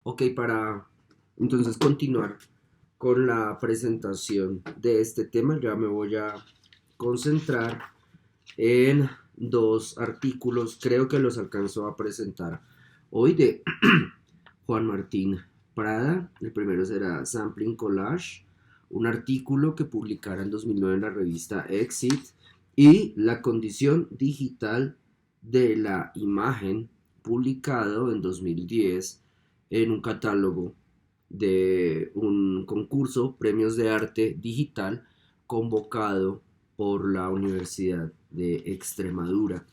Ok, para entonces continuar con la presentación de este tema, ya me voy a concentrar en dos artículos, creo que los alcanzó a presentar hoy de Juan Martín Prada. El primero será Sampling Collage, un artículo que publicara en 2009 en la revista Exit, y La condición digital de la imagen, publicado en 2010 en un catálogo de un concurso, Premios de Arte Digital, convocado por la Universidad de Extremadura.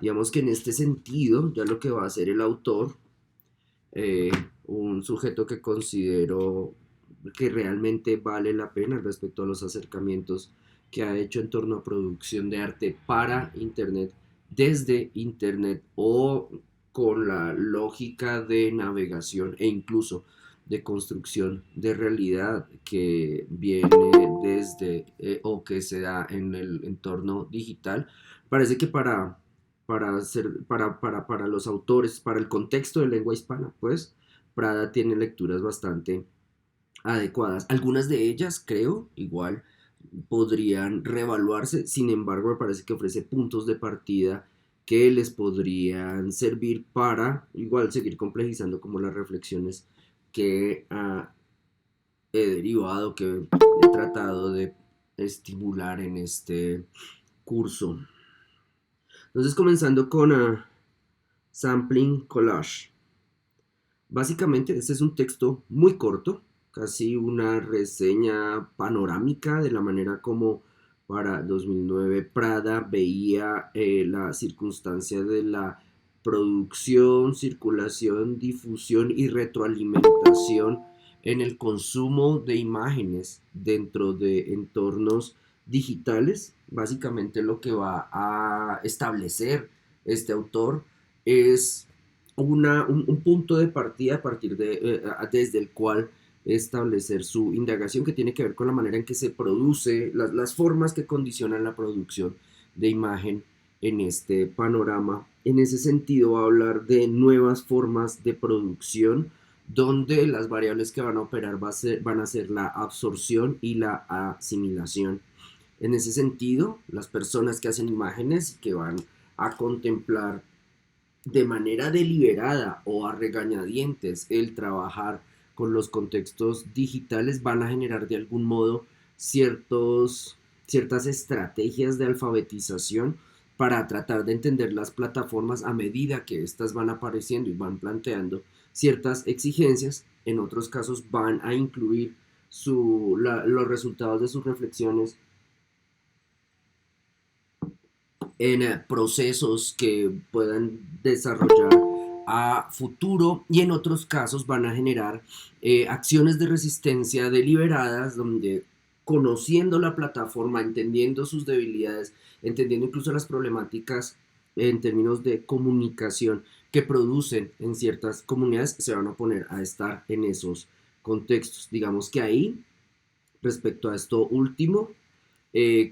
Digamos que en este sentido, ya lo que va a hacer el autor, eh, un sujeto que considero que realmente vale la pena respecto a los acercamientos que ha hecho en torno a producción de arte para Internet, desde Internet o con la lógica de navegación e incluso de construcción de realidad que viene desde o que se da en el entorno digital. Parece que para los autores, para el contexto de lengua hispana, pues Prada tiene lecturas bastante adecuadas. Algunas de ellas, creo, igual podrían reevaluarse, sin embargo, me parece que ofrece puntos de partida que les podrían servir para igual seguir complejizando como las reflexiones que he derivado, que he tratado de estimular en este curso. Entonces, comenzando con Sampling Collage. Básicamente, este es un texto muy corto, casi una reseña panorámica de la manera como para 2009 Prada veía la circunstancia de la producción, circulación, difusión y retroalimentación en el consumo de imágenes dentro de entornos digitales. Básicamente lo que va a establecer este autor es un punto de partida a partir de, desde el cual establecer su indagación, que tiene que ver con la manera en que se produce, las formas que condicionan la producción de imagen en este panorama. En ese sentido va a hablar de nuevas formas de producción donde las variables que van a operar van a ser la absorción y la asimilación. En ese sentido, las personas que hacen imágenes, que van a contemplar de manera deliberada o a regañadientes el trabajar con los contextos digitales, van a generar de algún modo ciertas estrategias de alfabetización para tratar de entender las plataformas a medida que éstas van apareciendo y van planteando ciertas exigencias. En otros casos van a incluir los resultados de sus reflexiones en procesos que puedan desarrollar a futuro, y en otros casos van a generar acciones de resistencia deliberadas donde, conociendo la plataforma, entendiendo sus debilidades, entendiendo incluso las problemáticas en términos de comunicación que producen en ciertas comunidades, se van a poner a estar en esos contextos. Digamos que ahí, respecto a esto último,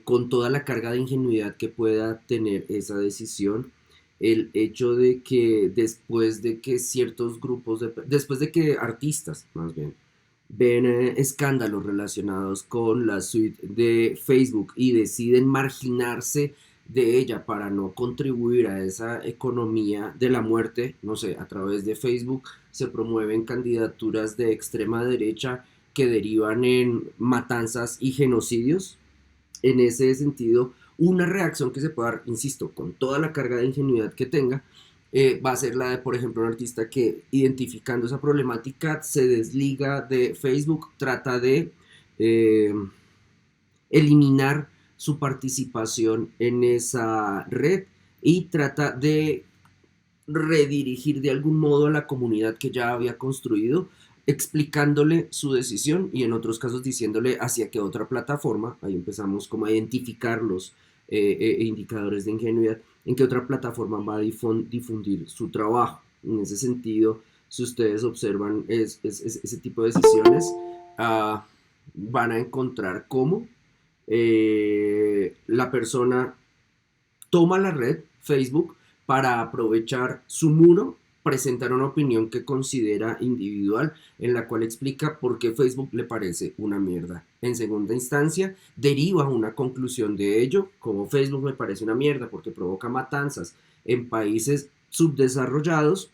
con toda la carga de ingenuidad que pueda tener esa decisión, el hecho de que después de que ciertos grupos, después de que artistas más bien, ven escándalos relacionados con la suite de Facebook y deciden marginarse de ella para no contribuir a esa economía de la muerte, no sé, a través de Facebook se promueven candidaturas de extrema derecha que derivan en matanzas y genocidios. En ese sentido, una reacción que se puede dar, insisto, con toda la carga de ingenuidad que tenga, va a ser la de, por ejemplo, un artista que, identificando esa problemática, se desliga de Facebook, trata de eh, eliminar su participación en esa red y trata de redirigir de algún modo a la comunidad que ya había construido, explicándole su decisión y en otros casos diciéndole hacia qué otra plataforma. Ahí empezamos como a identificar los indicadores de ingenuidad, en qué otra plataforma va a difundir su trabajo. En ese sentido, si ustedes observan ese tipo de decisiones, van a encontrar cómo la persona toma la red Facebook para aprovechar su muro presentar una opinión que considera individual, en la cual explica por qué Facebook le parece una mierda. En segunda instancia, deriva una conclusión de ello, como Facebook me parece una mierda porque provoca matanzas en países subdesarrollados.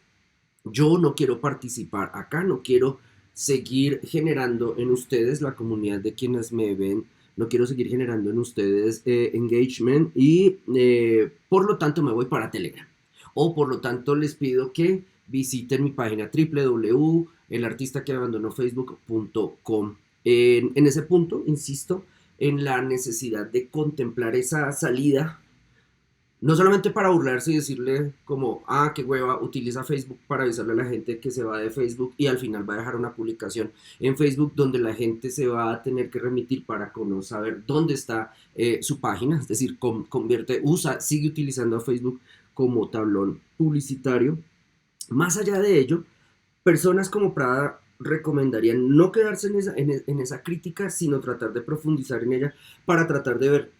Yo no quiero participar acá, no quiero seguir generando en ustedes, la comunidad de quienes me ven, no quiero seguir generando en ustedes engagement y por lo tanto me voy para Telegram. O por lo tanto les pido que visiten mi página www.elartistaqueabandonofacebook.com. En ese punto, insisto, en la necesidad de contemplar esa salida, no solamente para burlarse y decirle como, ah, qué hueva, utiliza Facebook para avisarle a la gente que se va de Facebook y al final va a dejar una publicación en Facebook donde la gente se va a tener que remitir para saber dónde está su página, es decir, sigue utilizando a Facebook como tablón publicitario. Más allá de ello, personas como Prada recomendarían no quedarse en esa crítica, sino tratar de profundizar en ella para tratar de ver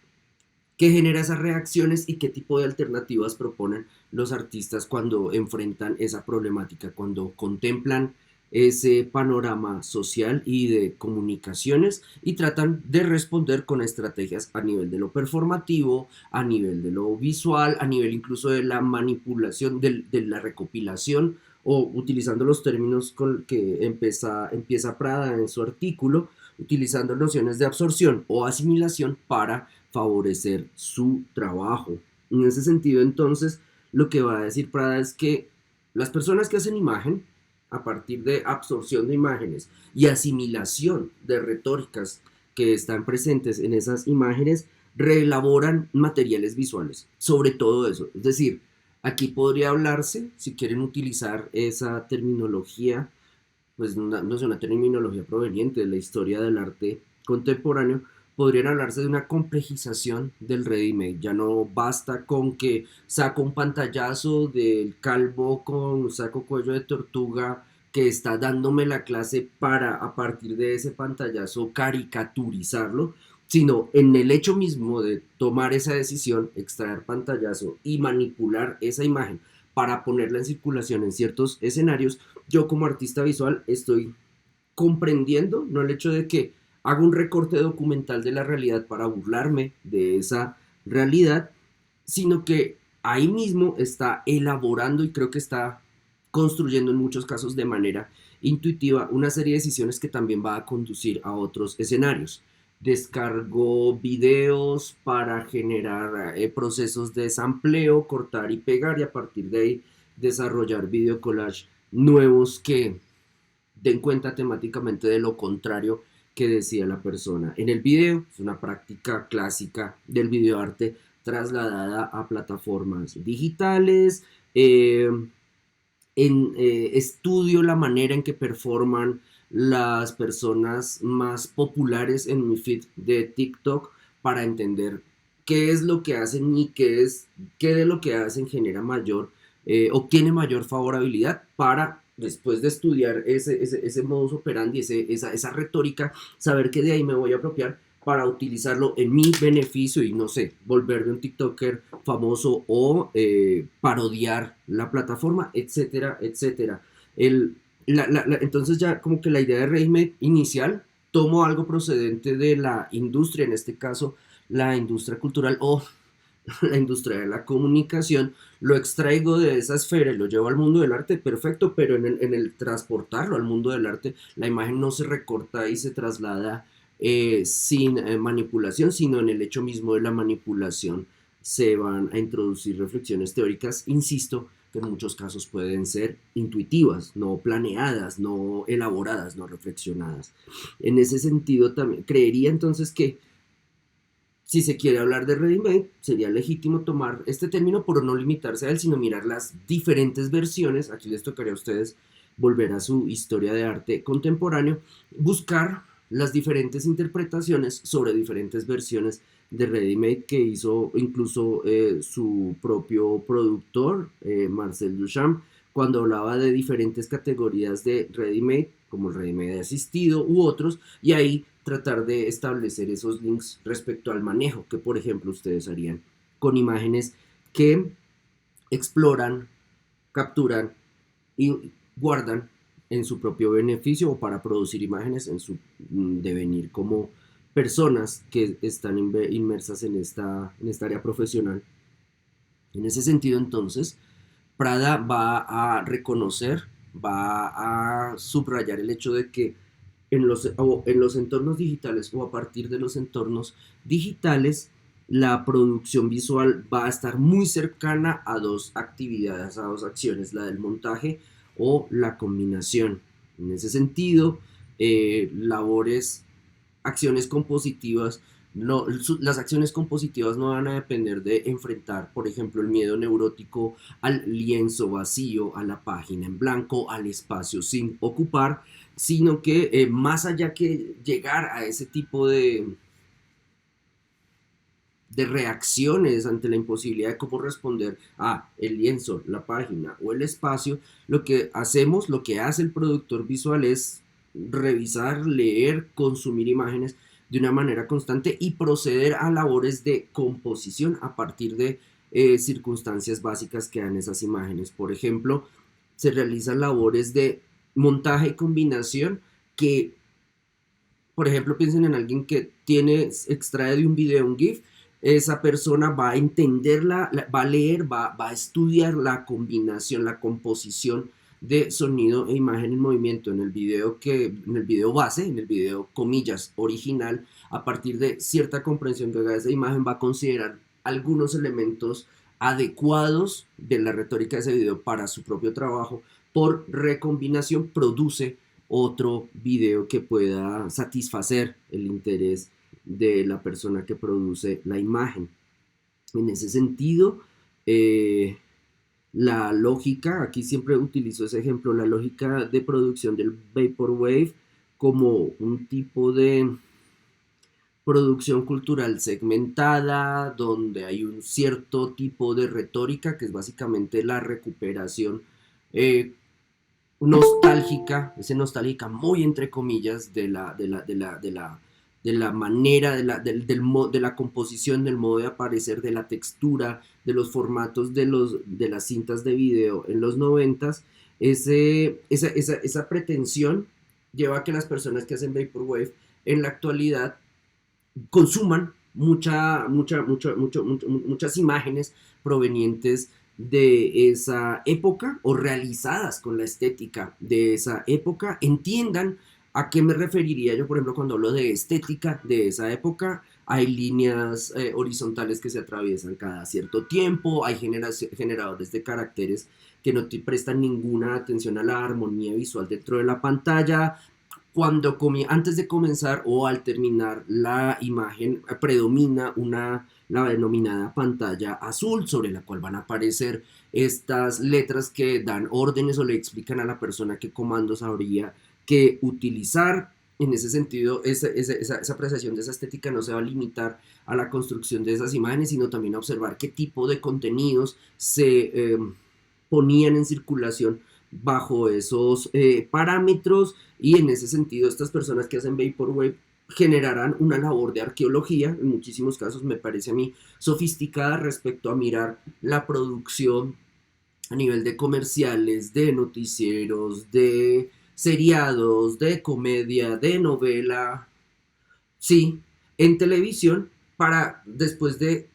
qué genera esas reacciones y qué tipo de alternativas proponen los artistas cuando enfrentan esa problemática, cuando contemplan ese panorama social y de comunicaciones y tratan de responder con estrategias a nivel de lo performativo, a nivel de lo visual, a nivel incluso de la manipulación, de la recopilación o utilizando los términos con que empieza Prada en su artículo, utilizando nociones de absorción o asimilación para favorecer su trabajo. En ese sentido, entonces, lo que va a decir Prada es que las personas que hacen imagen, a partir de absorción de imágenes y asimilación de retóricas que están presentes en esas imágenes, reelaboran materiales visuales, sobre todo eso. Es decir, aquí podría hablarse, si quieren utilizar esa terminología, pues no es una terminología proveniente de la historia del arte contemporáneo, podrían hablarse de una complejización del ready-made. Ya no basta con que saco un pantallazo del calvo con saco cuello de tortuga que está dándome la clase para a partir de ese pantallazo caricaturizarlo, sino en el hecho mismo de tomar esa decisión, extraer pantallazo y manipular esa imagen para ponerla en circulación en ciertos escenarios, yo como artista visual estoy comprendiendo, no el hecho de que haga un recorte documental de la realidad para burlarme de esa realidad, sino que ahí mismo está elaborando y creo que está construyendo en muchos casos de manera intuitiva una serie de decisiones que también va a conducir a otros escenarios. Descargo videos para generar procesos de sampleo, cortar y pegar y a partir de ahí desarrollar video collage nuevos que den cuenta temáticamente de lo contrario que decía la persona en el video. Es una práctica clásica del videoarte trasladada a plataformas digitales. Estudio la manera en que performan las personas más populares en mi feed de TikTok para entender qué es lo que hacen y qué de lo que hacen genera obtiene mayor favorabilidad para después de estudiar ese modus operandi, esa retórica, saber que de ahí me voy a apropiar para utilizarlo en mi beneficio y no sé, volverme un TikToker famoso o parodiar la plataforma, etcétera, etcétera. Entonces ya como que la idea de Readymade inicial, tomo algo procedente de la industria, en este caso la industria cultural o la industria de la comunicación, lo extraigo de esa esfera y lo llevo al mundo del arte, perfecto, pero en el transportarlo al mundo del arte, la imagen no se recorta y se traslada sin manipulación, sino en el hecho mismo de la manipulación se van a introducir reflexiones teóricas, insisto, que en muchos casos pueden ser intuitivas, no planeadas, no elaboradas, no reflexionadas. En ese sentido, también creería entonces que si se quiere hablar de ready-made, sería legítimo tomar este término, pero no limitarse a él, sino mirar las diferentes versiones. Aquí les tocaría a ustedes volver a su historia de arte contemporáneo, buscar las diferentes interpretaciones sobre diferentes versiones de ready-made que hizo incluso su propio productor, Marcel Duchamp, cuando hablaba de diferentes categorías de ready-made, como el ready-made asistido u otros, y ahí tratar de establecer esos links respecto al manejo que, por ejemplo, ustedes harían con imágenes que exploran, capturan y guardan en su propio beneficio o para producir imágenes en su devenir como personas que están inmersas en esta área profesional. En ese sentido, entonces, Prada va a reconocer, va a subrayar el hecho de que en los entornos digitales o a partir de los entornos digitales, la producción visual va a estar muy cercana a dos actividades, a dos acciones, la del montaje o la combinación. En ese sentido, labores, acciones compositivas, no, las acciones compositivas no van a depender de enfrentar, por ejemplo, el miedo neurótico al lienzo vacío, a la página en blanco, al espacio sin ocupar, sino que más allá que llegar a ese tipo de reacciones ante la imposibilidad de cómo responder a el lienzo, la página o el espacio, lo que hacemos, lo que hace el productor visual es revisar, leer, consumir imágenes de una manera constante y proceder a labores de composición a partir de circunstancias básicas que dan esas imágenes. Por ejemplo, se realizan labores de montaje y combinación que, por ejemplo, piensen en alguien que extrae de un video un GIF, esa persona va a entenderla, va a leer, va a estudiar la combinación, la composición de sonido e imagen en movimiento en el video base, en el video comillas original, a partir de cierta comprensión que haga de esa imagen, va a considerar algunos elementos adecuados de la retórica de ese video para su propio trabajo. Por recombinación produce otro video que pueda satisfacer el interés de la persona que produce la imagen. En ese sentido, la lógica, aquí siempre utilizo ese ejemplo, la lógica de producción del Vaporwave como un tipo de producción cultural segmentada, donde hay un cierto tipo de retórica, que es básicamente la recuperación nostálgica, ese nostálgica muy entre comillas de la manera, de la composición, del modo de aparecer, de la textura, de los formatos de las cintas de video en los noventas. Esa pretensión lleva a que las personas que hacen Vaporwave en la actualidad consuman muchas imágenes provenientes de esa época o realizadas con la estética de esa época, entiendan a qué me referiría yo, por ejemplo, cuando hablo de estética de esa época. Hay líneas horizontales que se atraviesan cada cierto tiempo, hay generadores de caracteres que no te prestan ninguna atención a la armonía visual dentro de la pantalla. Antes de comenzar o al terminar la imagen predomina la denominada pantalla azul, sobre la cual van a aparecer estas letras que dan órdenes o le explican a la persona qué comandos habría que utilizar. En ese sentido, esa apreciación de esa estética no se va a limitar a la construcción de esas imágenes, sino también a observar qué tipo de contenidos se ponían en circulación bajo esos parámetros, y en ese sentido estas personas que hacen Vaporwave generarán una labor de arqueología, en muchísimos casos me parece a mí sofisticada, respecto a mirar la producción a nivel de comerciales, de noticieros, de seriados, de comedia, de novela, sí, en televisión, para después de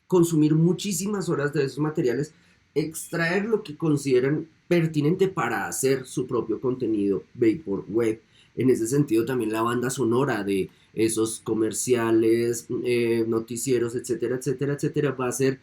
consumir muchísimas horas de esos materiales, extraer lo que consideran pertinente para hacer su propio contenido Vaporwave. En ese sentido, también la banda sonora de esos comerciales, noticieros, etcétera, etcétera, etcétera, va a ser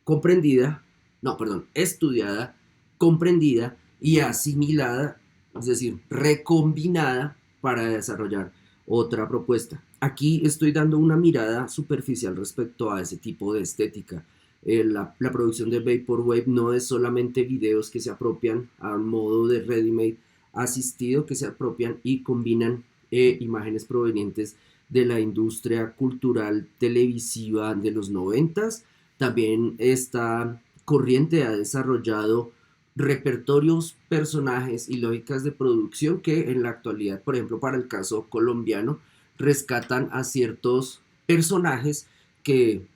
comprendida, no, perdón, estudiada, comprendida y asimilada, es decir, recombinada para desarrollar otra propuesta. Aquí estoy dando una mirada superficial respecto a ese tipo de estética. La producción de Vaporwave no es solamente videos que se apropian a modo de ready-made asistido, que se apropian y combinan imágenes provenientes de la industria cultural televisiva de los noventas. También esta corriente ha desarrollado repertorios, personajes y lógicas de producción que en la actualidad, por ejemplo, para el caso colombiano, rescatan a ciertos personajes que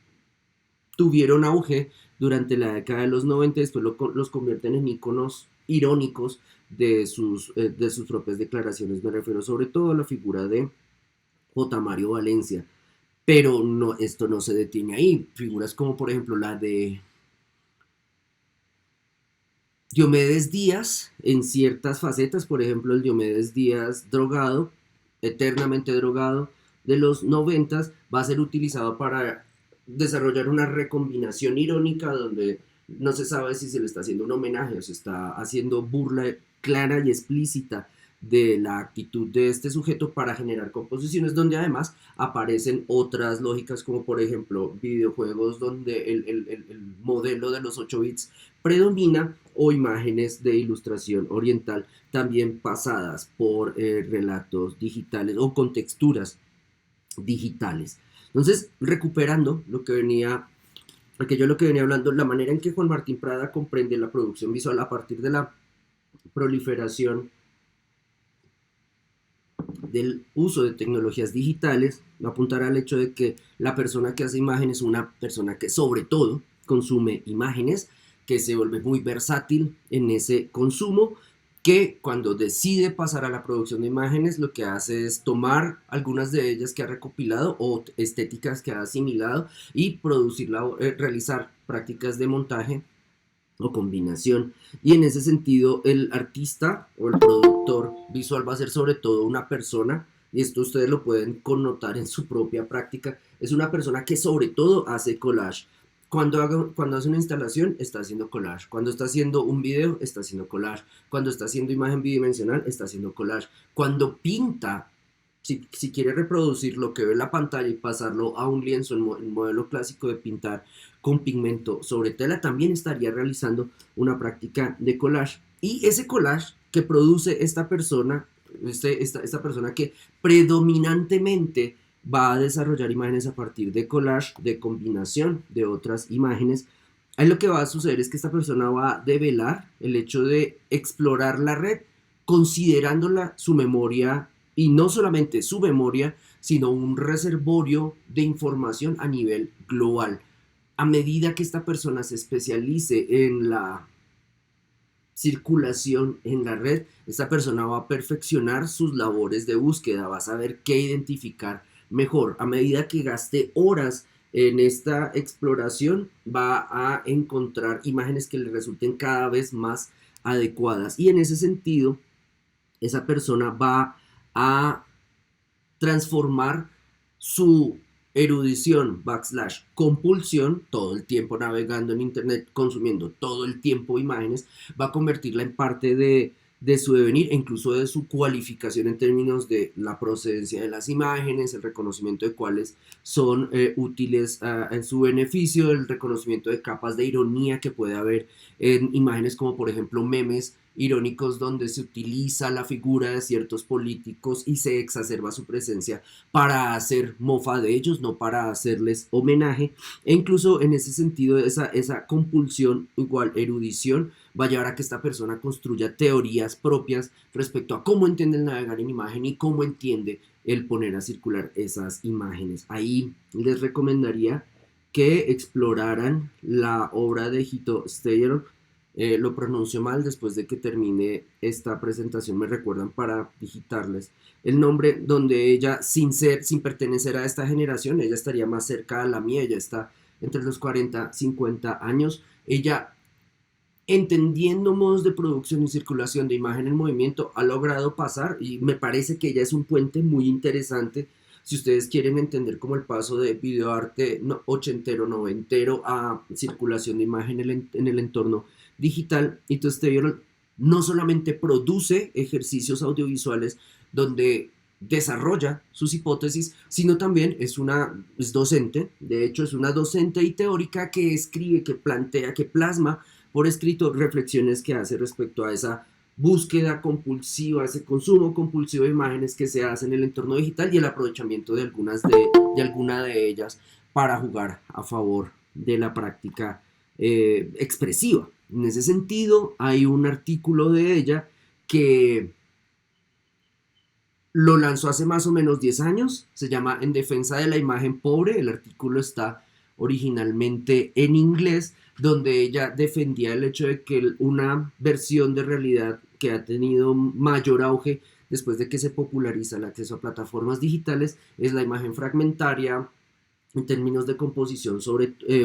tuvieron auge durante la década de los 90, después los convierten en iconos irónicos de sus propias declaraciones. Me refiero sobre todo a la figura de J. Mario Valencia. Pero no, esto no se detiene ahí. Figuras como por ejemplo la de Diomedes Díaz en ciertas facetas, por ejemplo el Diomedes Díaz drogado, eternamente drogado, de los 90 va a ser utilizado para desarrollar una recombinación irónica donde no se sabe si se le está haciendo un homenaje o se está haciendo burla clara y explícita de la actitud de este sujeto para generar composiciones donde además aparecen otras lógicas como por ejemplo videojuegos donde el modelo de los 8 bits predomina o imágenes de ilustración oriental también pasadas por relatos digitales o con texturas digitales. Entonces, recuperando lo que venía hablando, la manera en que Juan Martín Prada comprende la producción visual a partir de la proliferación del uso de tecnologías digitales, apuntará al hecho de que la persona que hace imágenes es una persona que sobre todo consume imágenes, que se vuelve muy versátil en ese consumo, que cuando decide pasar a la producción de imágenes lo que hace es tomar algunas de ellas que ha recopilado o estéticas que ha asimilado y realizar prácticas de montaje o combinación. Y en ese sentido, el artista o el productor visual va a ser sobre todo una persona, y esto ustedes lo pueden connotar en su propia práctica, es una persona que sobre todo hace collage. Cuando hace una instalación, está haciendo collage. Cuando está haciendo un video, está haciendo collage. Cuando está haciendo imagen bidimensional, está haciendo collage. Cuando pinta, si quiere reproducir lo que ve en la pantalla y pasarlo a un lienzo, el modelo clásico de pintar con pigmento sobre tela, también estaría realizando una práctica de collage. Y ese collage que produce esta persona, esta persona que predominantemente va a desarrollar imágenes a partir de collage, de combinación de otras imágenes, ahí lo que va a suceder es que esta persona va a develar el hecho de explorar la red considerándola su memoria y no solamente su memoria, sino un reservorio de información a nivel global. A medida que esta persona se especialice en la circulación en la red, esta persona va a perfeccionar sus labores de búsqueda, va a saber qué identificar mejor. A medida que gaste horas en esta exploración, va a encontrar imágenes que le resulten cada vez más adecuadas. Y en ese sentido, esa persona va a transformar su erudición backslash compulsión, todo el tiempo navegando en internet, consumiendo todo el tiempo imágenes, va a convertirla en parte de su devenir e incluso de su cualificación en términos de la procedencia de las imágenes, el reconocimiento de cuáles son útiles en su beneficio, el reconocimiento de capas de ironía que puede haber en imágenes como por ejemplo memes irónicos donde se utiliza la figura de ciertos políticos y se exacerba su presencia para hacer mofa de ellos, no para hacerles homenaje. E incluso en ese sentido, esa compulsión igual erudición va a llevar a que esta persona construya teorías propias respecto a cómo entiende el navegar en imagen y cómo entiende el poner a circular esas imágenes. Ahí les recomendaría que exploraran la obra de Hito Steyr. Lo pronuncio mal, después de que termine esta presentación me recuerdan para digitarles el nombre, donde ella sin pertenecer a esta generación, ella estaría más cerca a la mía, ella está entre los 40 50 años, ella entendiendo modos de producción y circulación de imagen en movimiento ha logrado pasar, y me parece que ella es un puente muy interesante si ustedes quieren entender como el paso de videoarte ochentero, noventero a circulación de imagen en el entorno digital. Y entonces no solamente produce ejercicios audiovisuales donde desarrolla sus hipótesis, sino también es docente, de hecho es una docente y teórica que escribe, que plantea, que plasma por escrito reflexiones que hace respecto a esa búsqueda compulsiva, ese consumo compulsivo de imágenes que se hace en el entorno digital y el aprovechamiento de alguna de ellas para jugar a favor de la práctica expresiva. En ese sentido, hay un artículo de ella que lo lanzó hace más o menos 10 años, se llama En defensa de la imagen pobre, el artículo está originalmente en inglés, donde ella defendía el hecho de que una versión de realidad que ha tenido mayor auge después de que se populariza el acceso a plataformas digitales es la imagen fragmentaria en términos de composición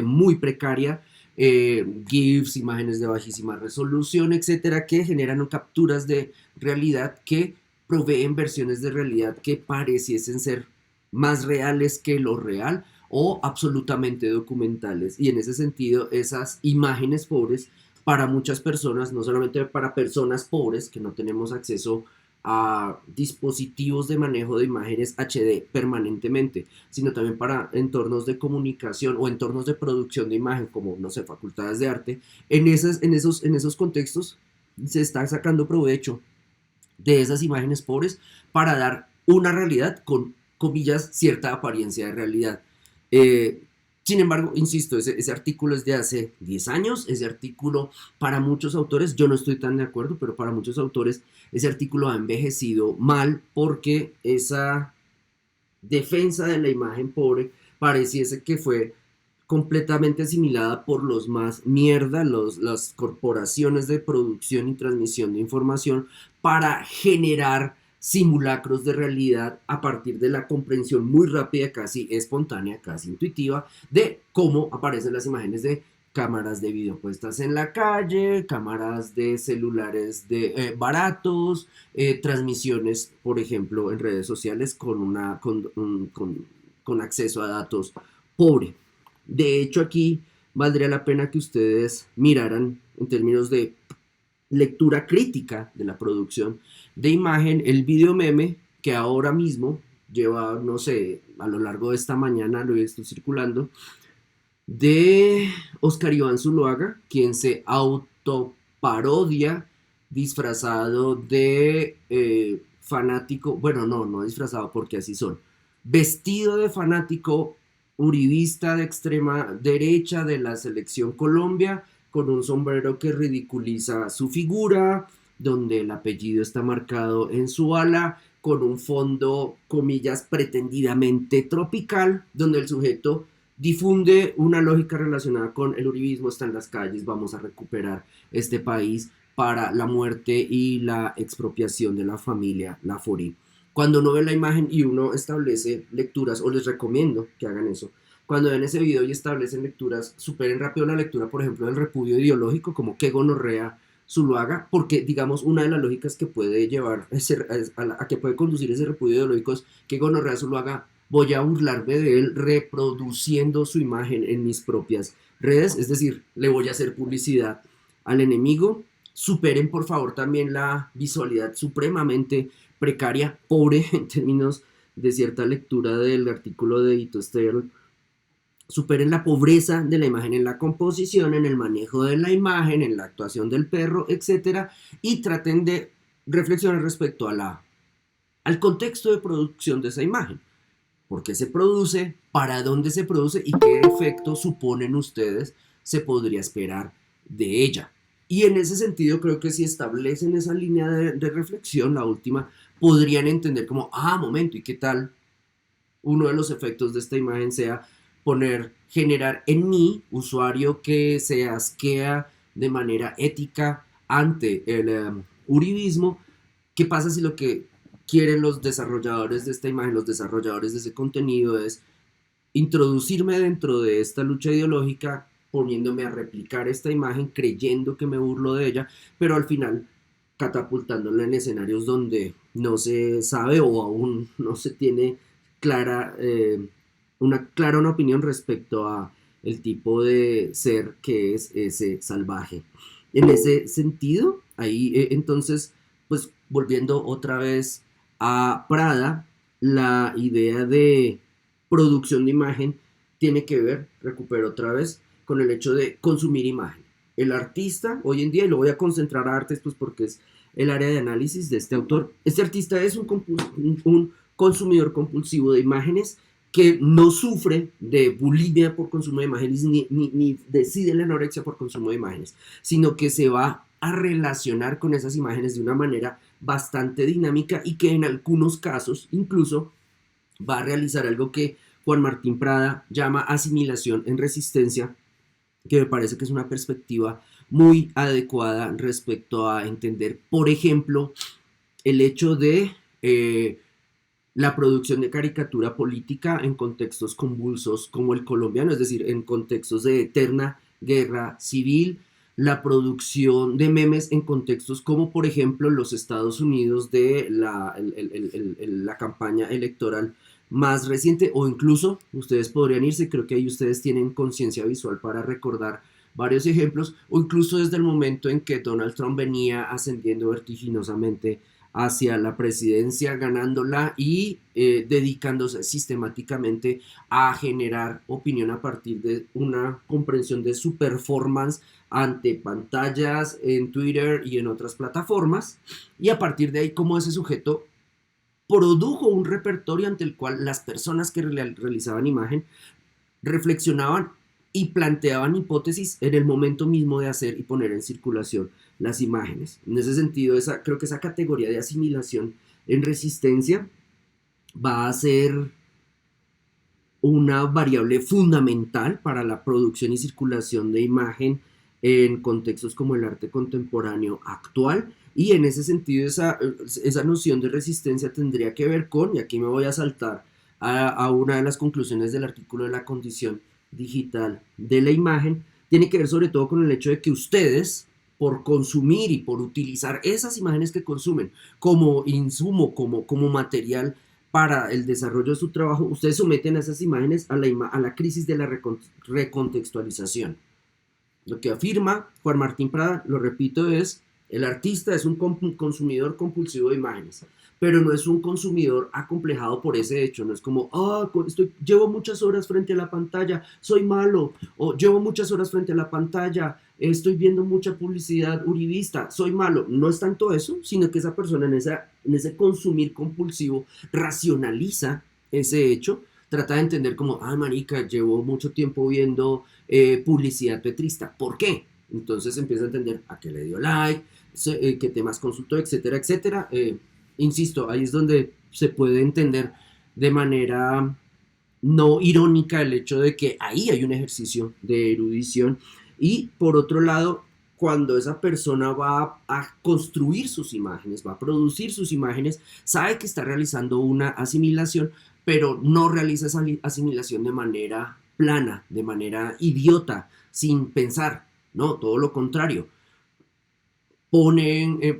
muy precaria, GIFs, imágenes de bajísima resolución, etcétera, que generan capturas de realidad que proveen versiones de realidad que pareciesen ser más reales que lo real o absolutamente documentales. Y en ese sentido, esas imágenes pobres para muchas personas, no solamente para personas pobres que no tenemos acceso a dispositivos de manejo de imágenes HD permanentemente, sino también para entornos de comunicación o entornos de producción de imagen como, no sé, facultades de arte. En esos contextos se está sacando provecho de esas imágenes pobres para dar una realidad con, comillas, cierta apariencia de realidad. Eh, Sin embargo, insisto, ese artículo es de hace 10 años, ese artículo para muchos autores, yo no estoy tan de acuerdo, pero para muchos autores ese artículo ha envejecido mal porque esa defensa de la imagen pobre pareciese que fue completamente asimilada por los más mierda, las corporaciones de producción y transmisión de información para generar simulacros de realidad a partir de la comprensión muy rápida, casi espontánea, casi intuitiva, de cómo aparecen las imágenes de cámaras de video puestas en la calle, cámaras de celulares baratos, transmisiones, por ejemplo, en redes sociales con acceso a datos pobre. De hecho, aquí valdría la pena que ustedes miraran en términos de lectura crítica de la producción de imagen el video meme que ahora mismo lleva, no sé, a lo largo de esta mañana lo he visto circulando, de Oscar Iván Zuluaga, quien se autoparodia disfrazado de fanático, bueno, no disfrazado porque así son, vestido de fanático uribista de extrema derecha de la selección Colombia, con un sombrero que ridiculiza su figura, donde el apellido está marcado en su ala, con un fondo, comillas, pretendidamente tropical, donde el sujeto difunde una lógica relacionada con el uribismo, está en las calles, vamos a recuperar este país para la muerte y la expropiación de la familia Laforí. Cuando uno ve la imagen y uno establece lecturas, o les recomiendo que hagan eso, cuando ven ese video y establecen lecturas, superen rápido la lectura, por ejemplo, del repudio ideológico, como que gonorrea Zuluaga, porque digamos una de las lógicas que puede llevar a que puede conducir ese repudio ideológico es que gonorrea Zuluaga, voy a burlarme de él reproduciendo su imagen en mis propias redes, es decir, le voy a hacer publicidad al enemigo. Superen por favor también la visualidad supremamente precaria, pobre en términos de cierta lectura del artículo de Ito Stern. Superen la pobreza de la imagen en la composición, en el manejo de la imagen, en la actuación del perro, etc. Y traten de reflexionar respecto al contexto de producción de esa imagen. ¿Por qué se produce? ¿Para dónde se produce? ¿Y qué efecto suponen ustedes se podría esperar de ella? Y en ese sentido creo que si establecen esa línea de reflexión, la última, podrían entender como, momento, ¿y qué tal? Uno de los efectos de esta imagen sea generar en mí, usuario que se asquea de manera ética ante el uribismo. ¿Qué pasa si lo que quieren los desarrolladores de esta imagen, los desarrolladores de ese contenido es introducirme dentro de esta lucha ideológica, poniéndome a replicar esta imagen, creyendo que me burlo de ella, pero al final catapultándola en escenarios donde no se sabe o aún no se tiene clara una opinión respecto a el tipo de ser que es ese salvaje. En ese sentido, ahí entonces, pues volviendo otra vez a Prada, la idea de producción de imagen tiene que ver, recupero otra vez, con el hecho de consumir imagen. El artista, hoy en día, y lo voy a concentrar a artes, pues porque es el área de análisis de este autor, este artista es un consumidor compulsivo de imágenes que no sufre de bulimia por consumo de imágenes ni decide la anorexia por consumo de imágenes, sino que se va a relacionar con esas imágenes de una manera bastante dinámica y que en algunos casos incluso va a realizar algo que Juan Martín Prada llama asimilación en resistencia, que me parece que es una perspectiva muy adecuada respecto a entender, por ejemplo, el hecho de la producción de caricatura política en contextos convulsos como el colombiano, es decir, en contextos de eterna guerra civil, la producción de memes en contextos como por ejemplo los Estados Unidos de la campaña electoral más reciente, o incluso ustedes podrían irse, creo que ahí ustedes tienen conciencia visual para recordar varios ejemplos, o incluso desde el momento en que Donald Trump venía ascendiendo vertiginosamente hacia la presidencia, ganándola y dedicándose sistemáticamente a generar opinión a partir de una comprensión de su performance ante pantallas en Twitter y en otras plataformas, y a partir de ahí cómo ese sujeto produjo un repertorio ante el cual las personas que realizaban imagen reflexionaban y planteaban hipótesis en el momento mismo de hacer y poner en circulación las imágenes. En ese sentido, creo que esa categoría de asimilación en resistencia va a ser una variable fundamental para la producción y circulación de imagen en contextos como el arte contemporáneo actual, y en ese sentido esa noción de resistencia tendría que ver con, y aquí me voy a saltar a una de las conclusiones del artículo de la condición digital de la imagen, tiene que ver sobre todo con el hecho de que ustedes, por consumir y por utilizar esas imágenes que consumen como insumo, como material para el desarrollo de su trabajo, ustedes someten a esas imágenes a la crisis de la recontextualización. Lo que afirma Juan Martín Prada, lo repito, es: el artista es un consumidor compulsivo de imágenes, pero no es un consumidor acomplejado por ese hecho. No es como, llevo muchas horas frente a la pantalla, soy malo, o llevo muchas horas frente a la pantalla, estoy viendo mucha publicidad uribista, soy malo. No es tanto eso, sino que esa persona en ese consumir compulsivo racionaliza ese hecho, trata de entender como, marica, llevo mucho tiempo viendo publicidad petrista. ¿Por qué? Entonces empieza a entender a qué le dio like, qué temas consultó, etcétera, etcétera. Insisto, ahí es donde se puede entender de manera no irónica el hecho de que ahí hay un ejercicio de erudición. Y por otro lado, cuando esa persona va a construir sus imágenes, va a producir sus imágenes, sabe que está realizando una asimilación, pero no realiza esa asimilación de manera plana, de manera idiota, sin pensar, no, todo lo contrario.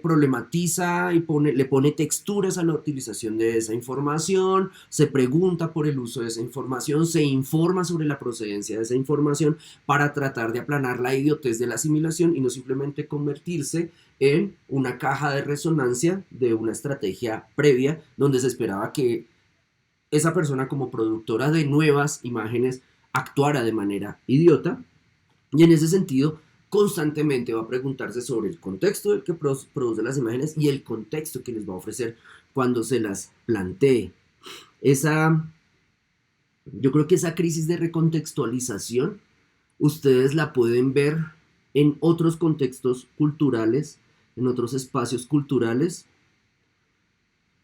Problematiza y le pone texturas a la utilización de esa información, se pregunta por el uso de esa información, se informa sobre la procedencia de esa información para tratar de aplanar la idiotez de la asimilación y no simplemente convertirse en una caja de resonancia de una estrategia previa donde se esperaba que esa persona, como productora de nuevas imágenes, actuara de manera idiota. Y en ese sentido, constantemente va a preguntarse sobre el contexto del que produce las imágenes y el contexto que les va a ofrecer cuando se las plantee. Yo creo que esa crisis de recontextualización ustedes la pueden ver en otros contextos culturales, en otros espacios culturales.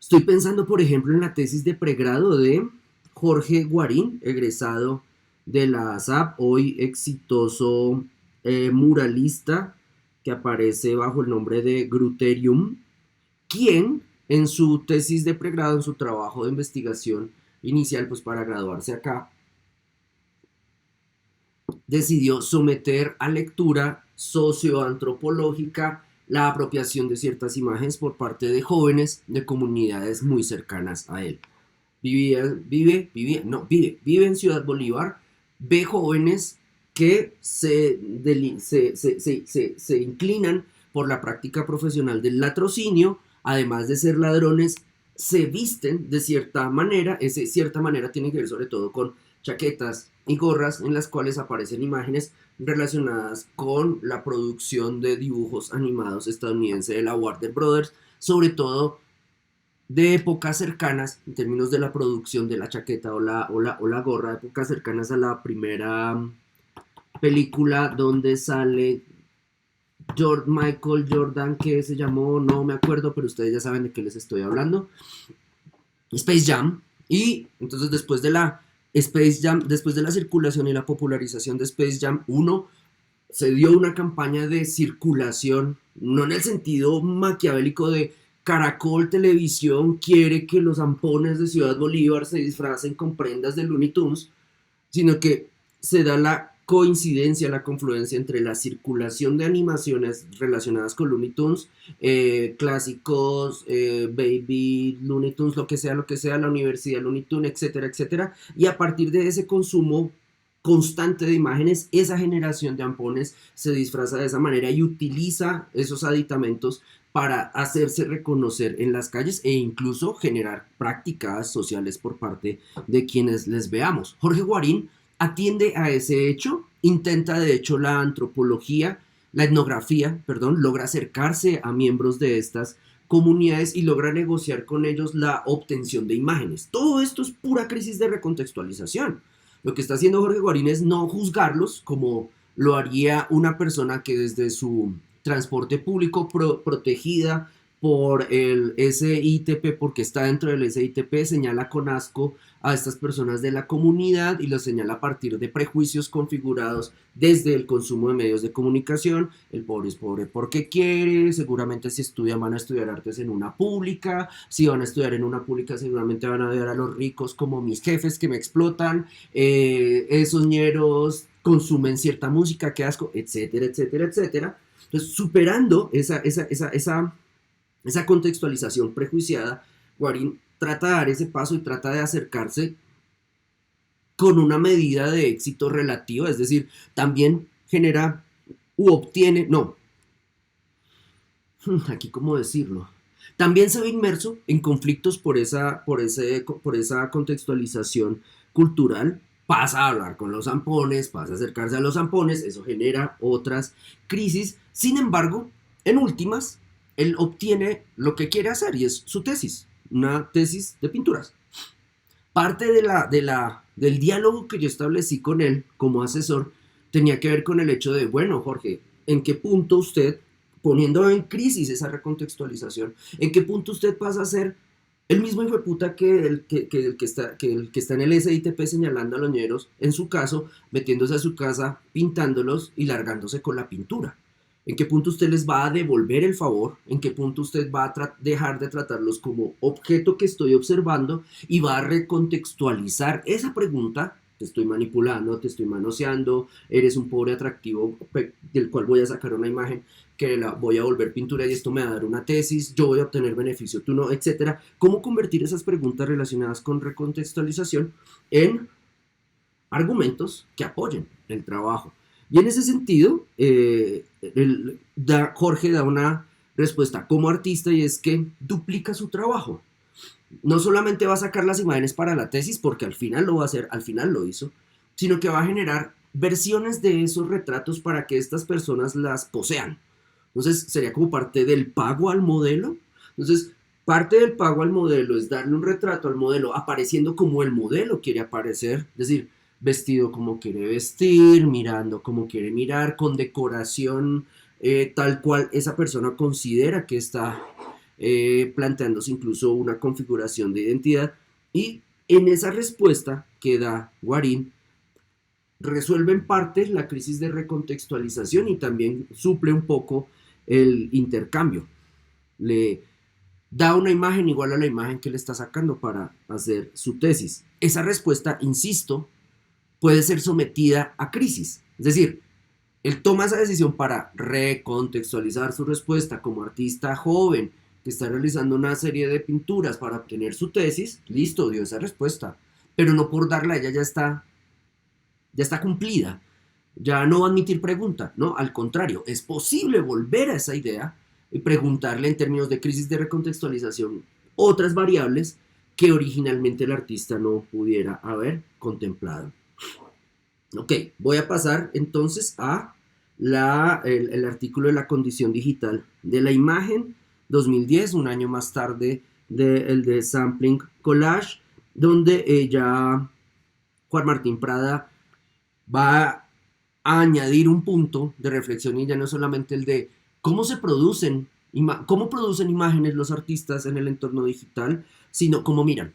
Estoy pensando, por ejemplo, en la tesis de pregrado de Jorge Guarín, egresado de la ASAP, hoy exitoso muralista que aparece bajo el nombre de Gruterium, quien en su tesis de pregrado, en su trabajo de investigación inicial, pues para graduarse acá, decidió someter a lectura socioantropológica la apropiación de ciertas imágenes por parte de jóvenes de comunidades muy cercanas a él. Vive en Ciudad Bolívar, ve jóvenes que se inclinan por la práctica profesional del latrocinio, además de ser ladrones, se visten de cierta manera. Esa cierta manera tiene que ver sobre todo con chaquetas y gorras en las cuales aparecen imágenes relacionadas con la producción de dibujos animados estadounidense de la Warner Brothers, sobre todo de épocas cercanas, en términos de la producción de la chaqueta o la gorra, épocas cercanas a la primera película donde sale Michael Jordan, que se llamó, no me acuerdo, pero ustedes ya saben de qué les estoy hablando, Space Jam. Y entonces después de la Space Jam, después de la circulación y la popularización de Space Jam 1, se dio una campaña de circulación, no en el sentido maquiavélico de Caracol Televisión quiere que los zampones de Ciudad Bolívar se disfracen con prendas de Looney Tunes, sino que se da la coincidencia, la confluencia entre la circulación de animaciones relacionadas con Looney Tunes, clásicos, Baby Looney Tunes, lo que sea, la Universidad Looney Tunes, etcétera, etcétera, y a partir de ese consumo constante de imágenes, esa generación de ampones se disfraza de esa manera y utiliza esos aditamentos para hacerse reconocer en las calles e incluso generar prácticas sociales por parte de quienes les veamos. Jorge Guarín atiende a ese hecho, intenta de hecho la antropología, la etnografía, perdón, logra acercarse a miembros de estas comunidades y logra negociar con ellos la obtención de imágenes. Todo esto es pura crisis de recontextualización. Lo que está haciendo Jorge Guarín es no juzgarlos como lo haría una persona que desde su transporte público protegida por el SITP, porque está dentro del SITP, señala con asco a estas personas de la comunidad y lo señala a partir de prejuicios configurados desde el consumo de medios de comunicación. El pobre es pobre porque quiere, seguramente si estudian van a estudiar artes en una pública, si van a estudiar en una pública seguramente van a ver a los ricos como mis jefes que me explotan, esos ñeros consumen cierta música, qué asco, etcétera, etcétera, etcétera. Entonces, superando esa contextualización prejuiciada, Guarín trata de dar ese paso y trata de acercarse con una medida de éxito relativa, es decir, también genera u obtiene, no, aquí cómo decirlo, también se ve inmerso en conflictos por esa contextualización cultural, pasa a hablar con los zampones, pasa a acercarse a los zampones, eso genera otras crisis, sin embargo, en últimas, él obtiene lo que quiere hacer y es su tesis, una tesis de pinturas. Parte del diálogo que yo establecí con él como asesor tenía que ver con el hecho de, bueno, Jorge, ¿en qué punto usted, poniendo en crisis esa recontextualización, en qué punto usted pasa a ser el mismo hijo de puta que el que está en el SITP señalando a los ñeros, en su caso, metiéndose a su casa, pintándolos y largándose con la pintura? ¿En qué punto usted les va a devolver el favor? ¿En qué punto usted va a dejar de tratarlos como objeto que estoy observando y va a recontextualizar esa pregunta? Te estoy manipulando, te estoy manoseando, eres un pobre atractivo del cual voy a sacar una imagen que la voy a volver pintura y esto me va a dar una tesis, yo voy a obtener beneficio, tú no, etcétera. ¿Cómo convertir esas preguntas relacionadas con recontextualización en argumentos que apoyen el trabajo? Y en ese sentido, Jorge da una respuesta como artista y es que duplica su trabajo. No solamente va a sacar las imágenes para la tesis, porque al final lo va a hacer, al final lo hizo, sino que va a generar versiones de esos retratos para que estas personas las posean. Entonces sería como parte del pago al modelo. Entonces, parte del pago al modelo es darle un retrato al modelo apareciendo como el modelo quiere aparecer, es decir, vestido como quiere vestir, mirando como quiere mirar, con decoración tal cual esa persona considera que está planteándose incluso una configuración de identidad. Y en esa respuesta que da Guarín, resuelve en parte la crisis de recontextualización y también suple un poco el intercambio. Le da una imagen igual a la imagen que le está sacando para hacer su tesis. Esa respuesta, insisto, puede ser sometida a crisis. Es decir, él toma esa decisión para recontextualizar su respuesta como artista joven que está realizando una serie de pinturas para obtener su tesis. Listo, dio esa respuesta. Pero no por darla, ella ya está cumplida. Ya no va a admitir pregunta, ¿no? Al contrario, es posible volver a esa idea y preguntarle en términos de crisis de recontextualización otras variables que originalmente el artista no pudiera haber contemplado. Ok, voy a pasar entonces a el artículo de la condición digital de la imagen 2010, un año más tarde el de Sampling Collage, donde ya Juan Martín Prada va a añadir un punto de reflexión y ya no solamente el de cómo cómo producen imágenes los artistas en el entorno digital, sino cómo miran.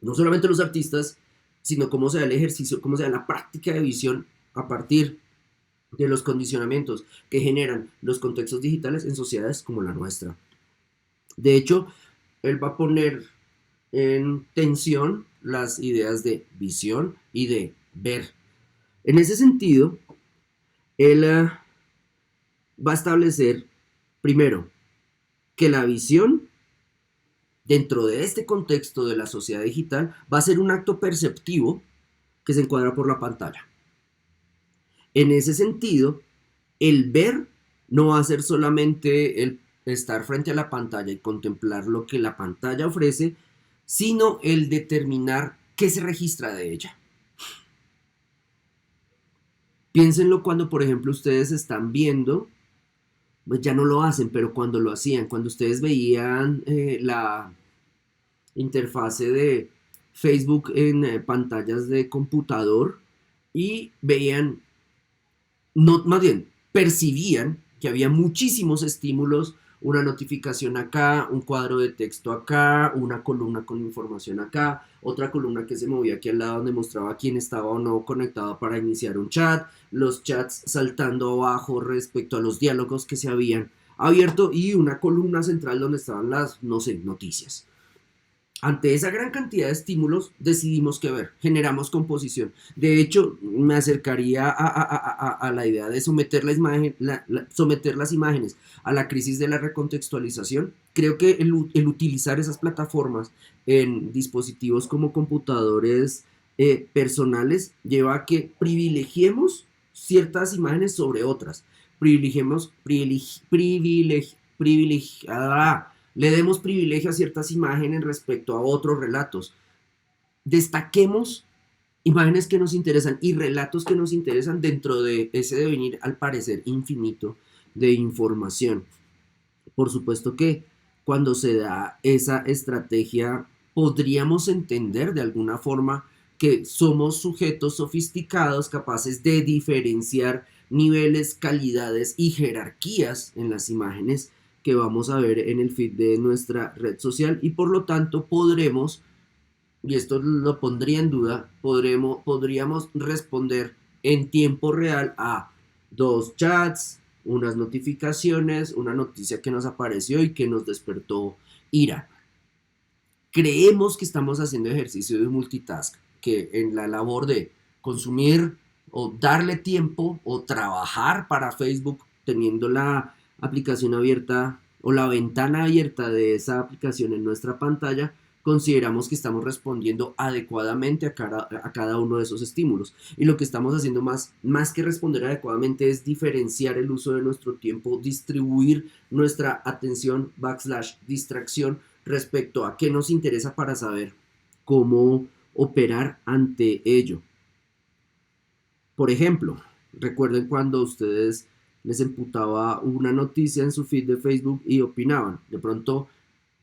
No solamente los artistas, sino cómo se da el ejercicio, cómo se da la práctica de visión a partir de los condicionamientos que generan los contextos digitales en sociedades como la nuestra. De hecho, él va a poner en tensión las ideas de visión y de ver. En ese sentido, él va a establecer, primero, que la visión dentro de este contexto de la sociedad digital va a ser un acto perceptivo que se encuadra por la pantalla. En ese sentido, el ver no va a ser solamente el estar frente a la pantalla y contemplar lo que la pantalla ofrece, sino el determinar qué se registra de ella. Piénsenlo cuando, por ejemplo, ustedes están viendo, pues ya no lo hacen, pero cuando lo hacían, cuando ustedes veían la interfase de Facebook en pantallas de computador y veían, no, más bien, percibían que había muchísimos estímulos, una notificación acá, un cuadro de texto acá, una columna con información acá, otra columna que se movía aquí al lado donde mostraba quién estaba o no conectado para iniciar un chat, los chats saltando abajo respecto a los diálogos que se habían abierto y una columna central donde estaban las, no sé, noticias. Ante esa gran cantidad de estímulos, decidimos qué ver, generamos composición. De hecho, me acercaría a la idea de someter, someter las imágenes a la crisis de la recontextualización. Creo que el utilizar esas plataformas en dispositivos como computadores personales lleva a que privilegiemos ciertas imágenes sobre otras. Privilegiemos, le demos privilegio a ciertas imágenes respecto a otros relatos. Destaquemos imágenes que nos interesan y relatos que nos interesan dentro de ese devenir, al parecer, infinito de información. Por supuesto que cuando se da esa estrategia, podríamos entender de alguna forma que somos sujetos sofisticados capaces de diferenciar niveles, calidades y jerarquías en las imágenes que vamos a ver en el feed de nuestra red social y por lo tanto podremos, y esto lo pondría en duda, podríamos responder en tiempo real a dos chats, unas notificaciones, una noticia que nos apareció y que nos despertó ira. Creemos que estamos haciendo ejercicio de multitask, que en la labor de consumir o darle tiempo o trabajar para Facebook teniendo la aplicación abierta o la ventana abierta de esa aplicación en nuestra pantalla, consideramos que estamos respondiendo adecuadamente a cada uno de esos estímulos. Y lo que estamos haciendo más que responder adecuadamente es diferenciar el uso de nuestro tiempo, distribuir nuestra atención / distracción respecto a qué nos interesa para saber cómo operar ante ello. Por ejemplo, recuerden cuando ustedes les imputaba una noticia en su feed de Facebook y opinaban. De pronto,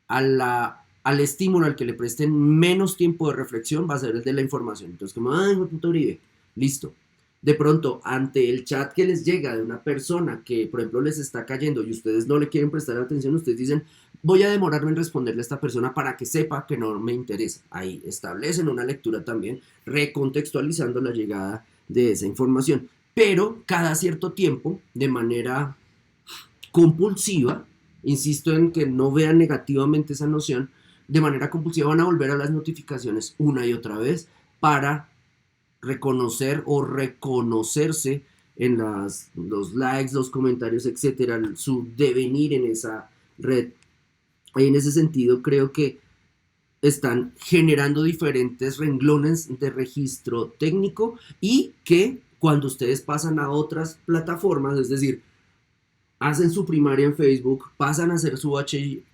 al estímulo al que le presten menos tiempo de reflexión va a ser el de la información. Entonces, como, ay, puto Uribe, listo. De pronto, ante el chat que les llega de una persona que, por ejemplo, les está cayendo y ustedes no le quieren prestar atención, ustedes dicen, voy a demorarme en responderle a esta persona para que sepa que no me interesa. Ahí establecen una lectura también, recontextualizando la llegada de esa información. Pero cada cierto tiempo, de manera compulsiva, insisto en que no vean negativamente esa noción, de manera compulsiva van a volver a las notificaciones una y otra vez para reconocer o reconocerse en los likes, los comentarios, etcétera, su devenir en esa red. Y en ese sentido creo que están generando diferentes renglones de registro técnico y que cuando ustedes pasan a otras plataformas, es decir, hacen su primaria en Facebook, pasan a hacer su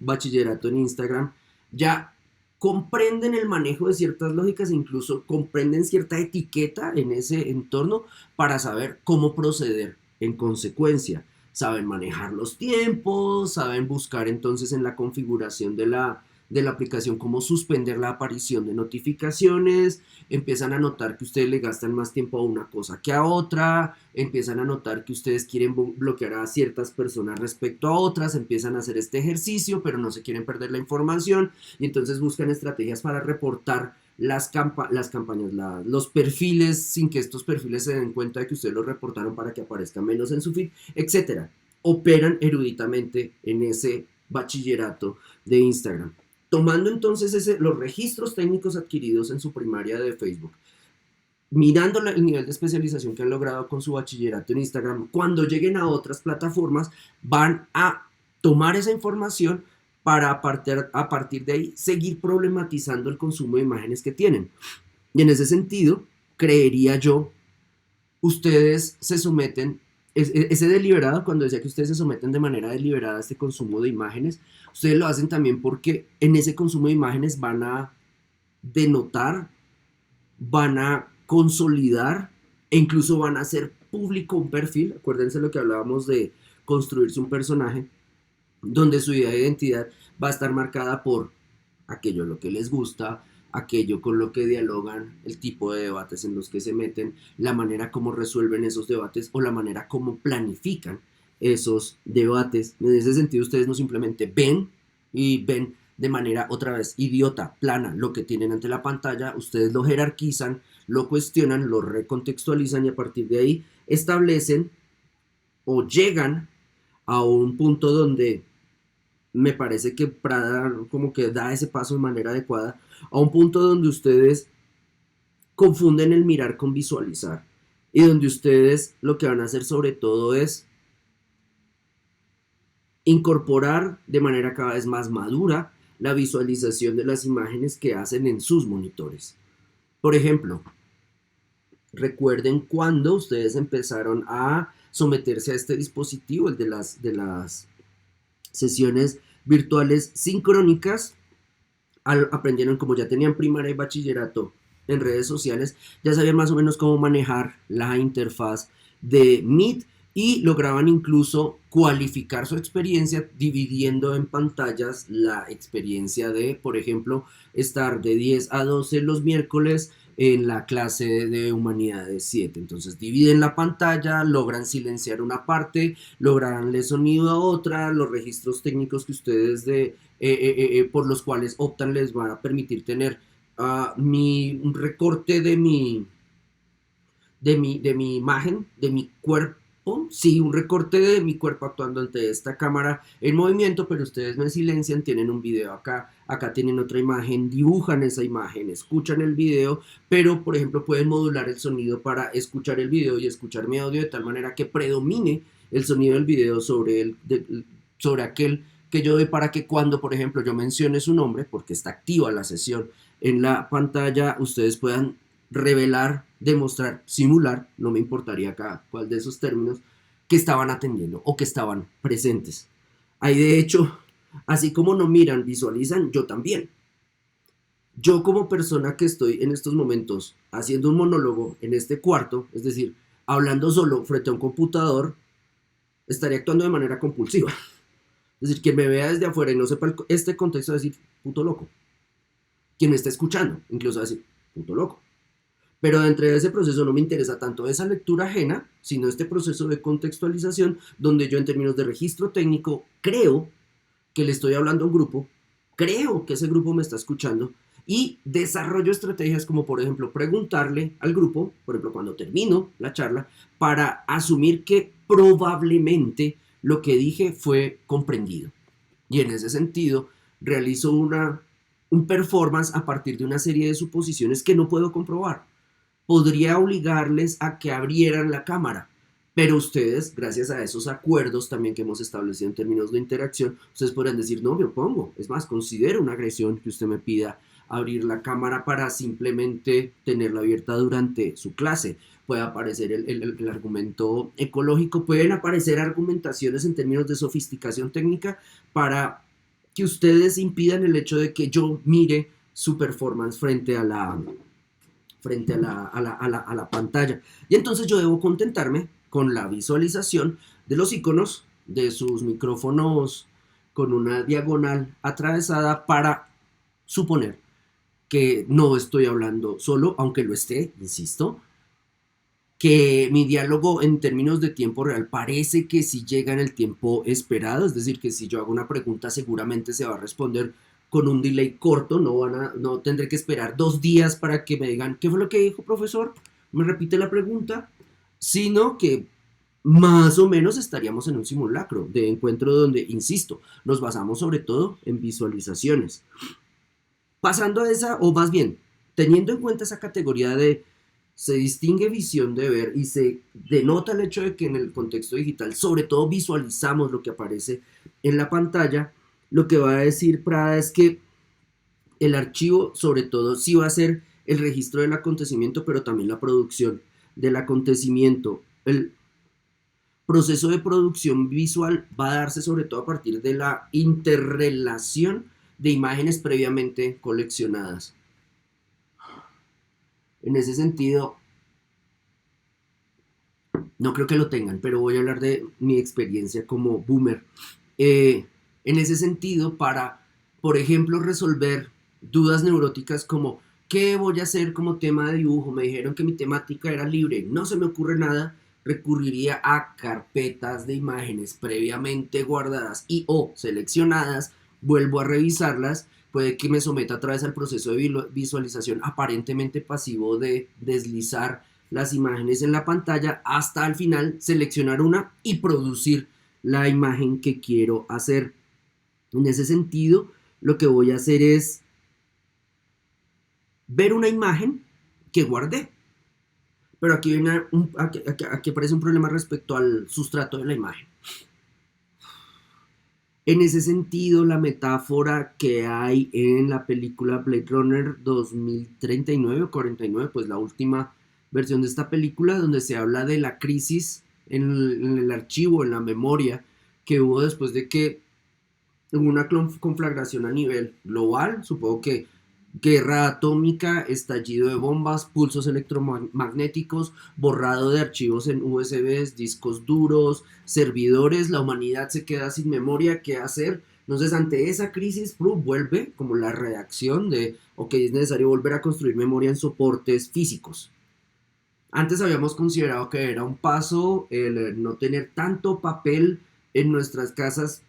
bachillerato en Instagram, ya comprenden el manejo de ciertas lógicas, incluso comprenden cierta etiqueta en ese entorno para saber cómo proceder en consecuencia. Saben manejar los tiempos, saben buscar entonces en la configuración de la aplicación cómo suspender la aparición de notificaciones, empiezan a notar que ustedes le gastan más tiempo a una cosa que a otra, empiezan a notar que ustedes quieren bloquear a ciertas personas respecto a otras, empiezan a hacer este ejercicio, pero no se quieren perder la información y entonces buscan estrategias para reportar las campañas, los perfiles sin que estos perfiles se den cuenta de que ustedes los reportaron para que aparezca menos en su feed, etcétera. Operan eruditamente en ese bachillerato de Instagram. Tomando entonces los registros técnicos adquiridos en su primaria de Facebook, mirando el nivel de especialización que han logrado con su bachillerato en Instagram, cuando lleguen a otras plataformas, van a tomar esa información para a partir de ahí seguir problematizando el consumo de imágenes que tienen. Y en ese sentido, creería yo, ustedes se someten, ese deliberado, cuando decía que ustedes se someten de manera deliberada a este consumo de imágenes, ustedes lo hacen también porque en ese consumo de imágenes van a denotar, van a consolidar e incluso van a hacer público un perfil. Acuérdense lo que hablábamos de construirse un personaje donde su idea de identidad va a estar marcada por aquello lo que les gusta, aquello con lo que dialogan, el tipo de debates en los que se meten, la manera como resuelven esos debates o la manera como planifican esos debates. En ese sentido, ustedes no simplemente ven y ven de manera otra vez idiota, plana, lo que tienen ante la pantalla, ustedes lo jerarquizan, lo cuestionan, lo recontextualizan y a partir de ahí establecen o llegan a un punto donde me parece que Prada como que da ese paso de manera adecuada, a un punto donde ustedes confunden el mirar con visualizar y donde ustedes lo que van a hacer sobre todo es incorporar de manera cada vez más madura la visualización de las imágenes que hacen en sus monitores. Por ejemplo, recuerden cuando ustedes empezaron a someterse a este dispositivo, el de las sesiones virtuales sincrónicas, aprendieron, como ya tenían primaria y bachillerato en redes sociales, ya sabían más o menos cómo manejar la interfaz de Meet y lograban incluso cualificar su experiencia dividiendo en pantallas la experiencia de, por ejemplo, estar de 10 a 12 los miércoles en la clase de humanidades 7. Entonces dividen la pantalla, logran silenciar una parte, logran darle sonido a otra, los registros técnicos que ustedes por los cuales optan les van a permitir tener un recorte de mi imagen, de mi cuerpo. Sí, un recorte de mi cuerpo actuando ante esta cámara en movimiento, pero ustedes me silencian, tienen un video acá tienen otra imagen, dibujan esa imagen, escuchan el video, pero por ejemplo pueden modular el sonido para escuchar el video y escuchar mi audio de tal manera que predomine el sonido del video sobre aquel que yo doy, para que cuando por ejemplo yo mencione su nombre, porque está activa la sesión en la pantalla, ustedes puedan revelar, demostrar, simular, no me importaría acá cuál de esos términos, que estaban atendiendo o que estaban presentes. Ahí de hecho, así como no miran, visualizan, yo también. Yo como persona que estoy en estos momentos haciendo un monólogo en este cuarto, es decir, hablando solo frente a un computador, estaría actuando de manera compulsiva. Es decir, quien me vea desde afuera y no sepa este contexto va a decir, puto loco. Quien me está escuchando, incluso va a decir, puto loco. Pero dentro de ese proceso no me interesa tanto esa lectura ajena, sino este proceso de contextualización, donde yo en términos de registro técnico creo que le estoy hablando a un grupo, creo que ese grupo me está escuchando y desarrollo estrategias como por ejemplo preguntarle al grupo, por ejemplo cuando termino la charla, para asumir que probablemente lo que dije fue comprendido. Y en ese sentido realizo un performance a partir de una serie de suposiciones que no puedo comprobar. Podría obligarles a que abrieran la cámara, pero ustedes, gracias a esos acuerdos también que hemos establecido en términos de interacción, ustedes podrán decir, no, me opongo. Es más, considero una agresión que usted me pida abrir la cámara para simplemente tenerla abierta durante su clase. Puede aparecer el argumento ecológico, pueden aparecer argumentaciones en términos de sofisticación técnica para que ustedes impidan el hecho de que yo mire su performance frente a la pantalla. Y entonces yo debo contentarme con la visualización de los iconos de sus micrófonos con una diagonal atravesada para suponer que no estoy hablando solo, aunque lo esté, insisto, que mi diálogo en términos de tiempo real parece que si llega en el tiempo esperado, es decir, que si yo hago una pregunta seguramente se va a responder con un delay corto, no tendré que esperar 2 días para que me digan, ¿qué fue lo que dijo, profesor? ¿Me repite la pregunta? Sino que más o menos estaríamos en un simulacro de encuentro donde, insisto, nos basamos sobre todo en visualizaciones. Pasando a esa, o más bien, teniendo en cuenta esa categoría de se distingue visión de ver y se denota el hecho de que en el contexto digital sobre todo visualizamos lo que aparece en la pantalla, lo que va a decir Prada es que el archivo sobre todo sí va a ser el registro del acontecimiento, pero también la producción del acontecimiento. El proceso de producción visual va a darse sobre todo a partir de la interrelación de imágenes previamente coleccionadas. En ese sentido, no creo que lo tengan, pero voy a hablar de mi experiencia como boomer. En ese sentido, para, por ejemplo, resolver dudas neuróticas como ¿qué voy a hacer como tema de dibujo? Me dijeron que mi temática era libre, no se me ocurre nada, recurriría a carpetas de imágenes previamente guardadas y o seleccionadas, vuelvo a revisarlas, puede que me someta otra vez al proceso de visualización aparentemente pasivo de deslizar las imágenes en la pantalla hasta al final seleccionar una y producir la imagen que quiero hacer. En ese sentido, lo que voy a hacer es ver una imagen que guardé. Pero aquí aparece un problema respecto al sustrato de la imagen. En ese sentido, la metáfora que hay en la película Blade Runner 2039 o 49, pues la última versión de esta película, donde se habla de la crisis en el archivo, en la memoria que hubo después de que hubo una conflagración a nivel global, supongo que guerra atómica, estallido de bombas, pulsos electromagnéticos, borrado de archivos en USBs, discos duros, servidores, la humanidad se queda sin memoria, ¿qué hacer? Entonces, ante esa crisis, vuelve como la reacción de, ok, es necesario volver a construir memoria en soportes físicos. Antes habíamos considerado que era un paso el no tener tanto papel en nuestras casas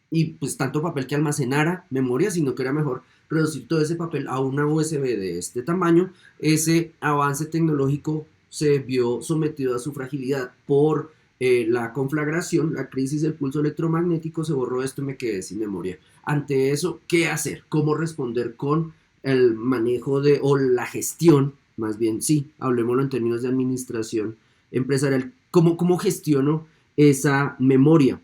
y pues tanto papel que almacenara memoria, sino que era mejor reducir todo ese papel a una USB de este tamaño. Ese avance tecnológico se vio sometido a su fragilidad por la conflagración, la crisis del pulso electromagnético, se borró esto y me quedé sin memoria. Ante eso, ¿qué hacer? ¿Cómo responder con el manejo o la gestión? Más bien, sí, hablemoslo en términos de administración empresarial. ¿Cómo gestiono esa memoria?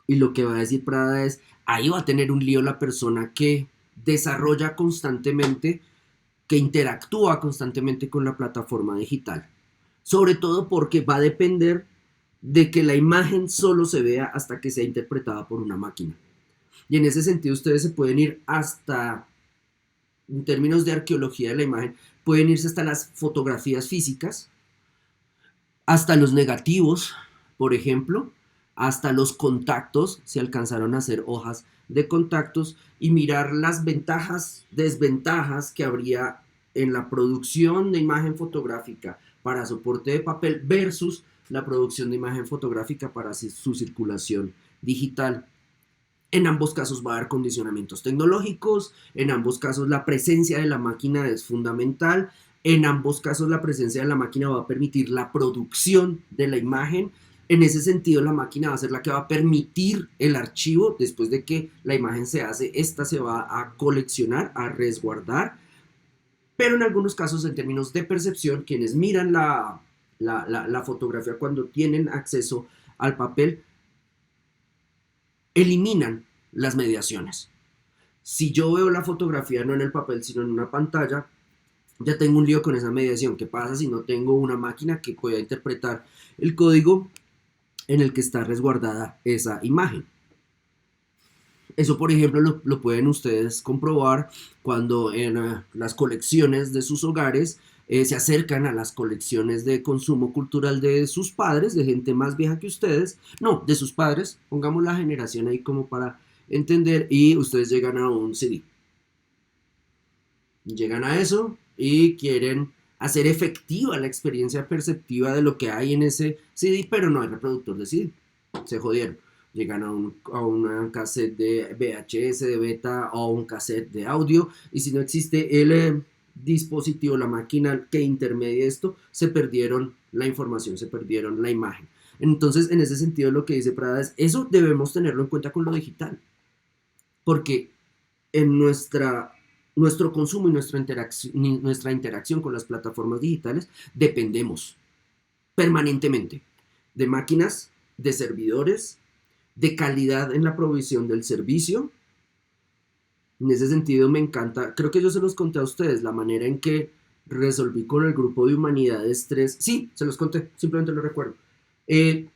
Y lo que va a decir Prada es, ahí va a tener un lío la persona que desarrolla constantemente, que interactúa constantemente con la plataforma digital. Sobre todo porque va a depender de que la imagen solo se vea hasta que sea interpretada por una máquina. Y en ese sentido ustedes se pueden ir hasta, en términos de arqueología de la imagen, pueden irse hasta las fotografías físicas, hasta los negativos, por ejemplo, hasta los contactos, si alcanzaron a hacer hojas de contactos, y mirar las ventajas, desventajas que habría en la producción de imagen fotográfica para soporte de papel versus la producción de imagen fotográfica para su circulación digital. En ambos casos va a haber condicionamientos tecnológicos, en ambos casos la presencia de la máquina es fundamental, en ambos casos la presencia de la máquina va a permitir la producción de la imagen. En ese sentido, la máquina va a ser la que va a permitir el archivo. Después de que la imagen se hace, esta se va a coleccionar, a resguardar. Pero en algunos casos, en términos de percepción, quienes miran la fotografía cuando tienen acceso al papel, eliminan las mediaciones. Si yo veo la fotografía no en el papel, sino en una pantalla, ya tengo un lío con esa mediación. ¿Qué pasa si no tengo una máquina que pueda interpretar el código en el que está resguardada esa imagen? Eso, por ejemplo, lo pueden ustedes comprobar cuando en las colecciones de sus hogares se acercan a las colecciones de consumo cultural de sus padres, de gente más vieja que ustedes, no, de sus padres, pongamos la generación ahí como para entender, y ustedes llegan a un CD. Llegan a eso y quieren hacer efectiva la experiencia perceptiva de lo que hay en ese CD, pero no hay reproductor de CD. Se jodieron. llegan a una cassette de VHS, de beta o un cassette de audio, y si no existe el dispositivo, la máquina que intermedia esto, se perdieron la información, se perdieron la imagen. Entonces, en ese sentido, lo que dice Prada es, eso debemos tenerlo en cuenta con lo digital, porque en nuestro consumo y nuestra interacción con las plataformas digitales dependemos permanentemente de máquinas, de servidores, de calidad en la provisión del servicio. En ese sentido me encanta, creo que yo se los conté a ustedes, la manera en que resolví con el grupo de Humanidades 3, sí, se los conté, simplemente lo recuerdo.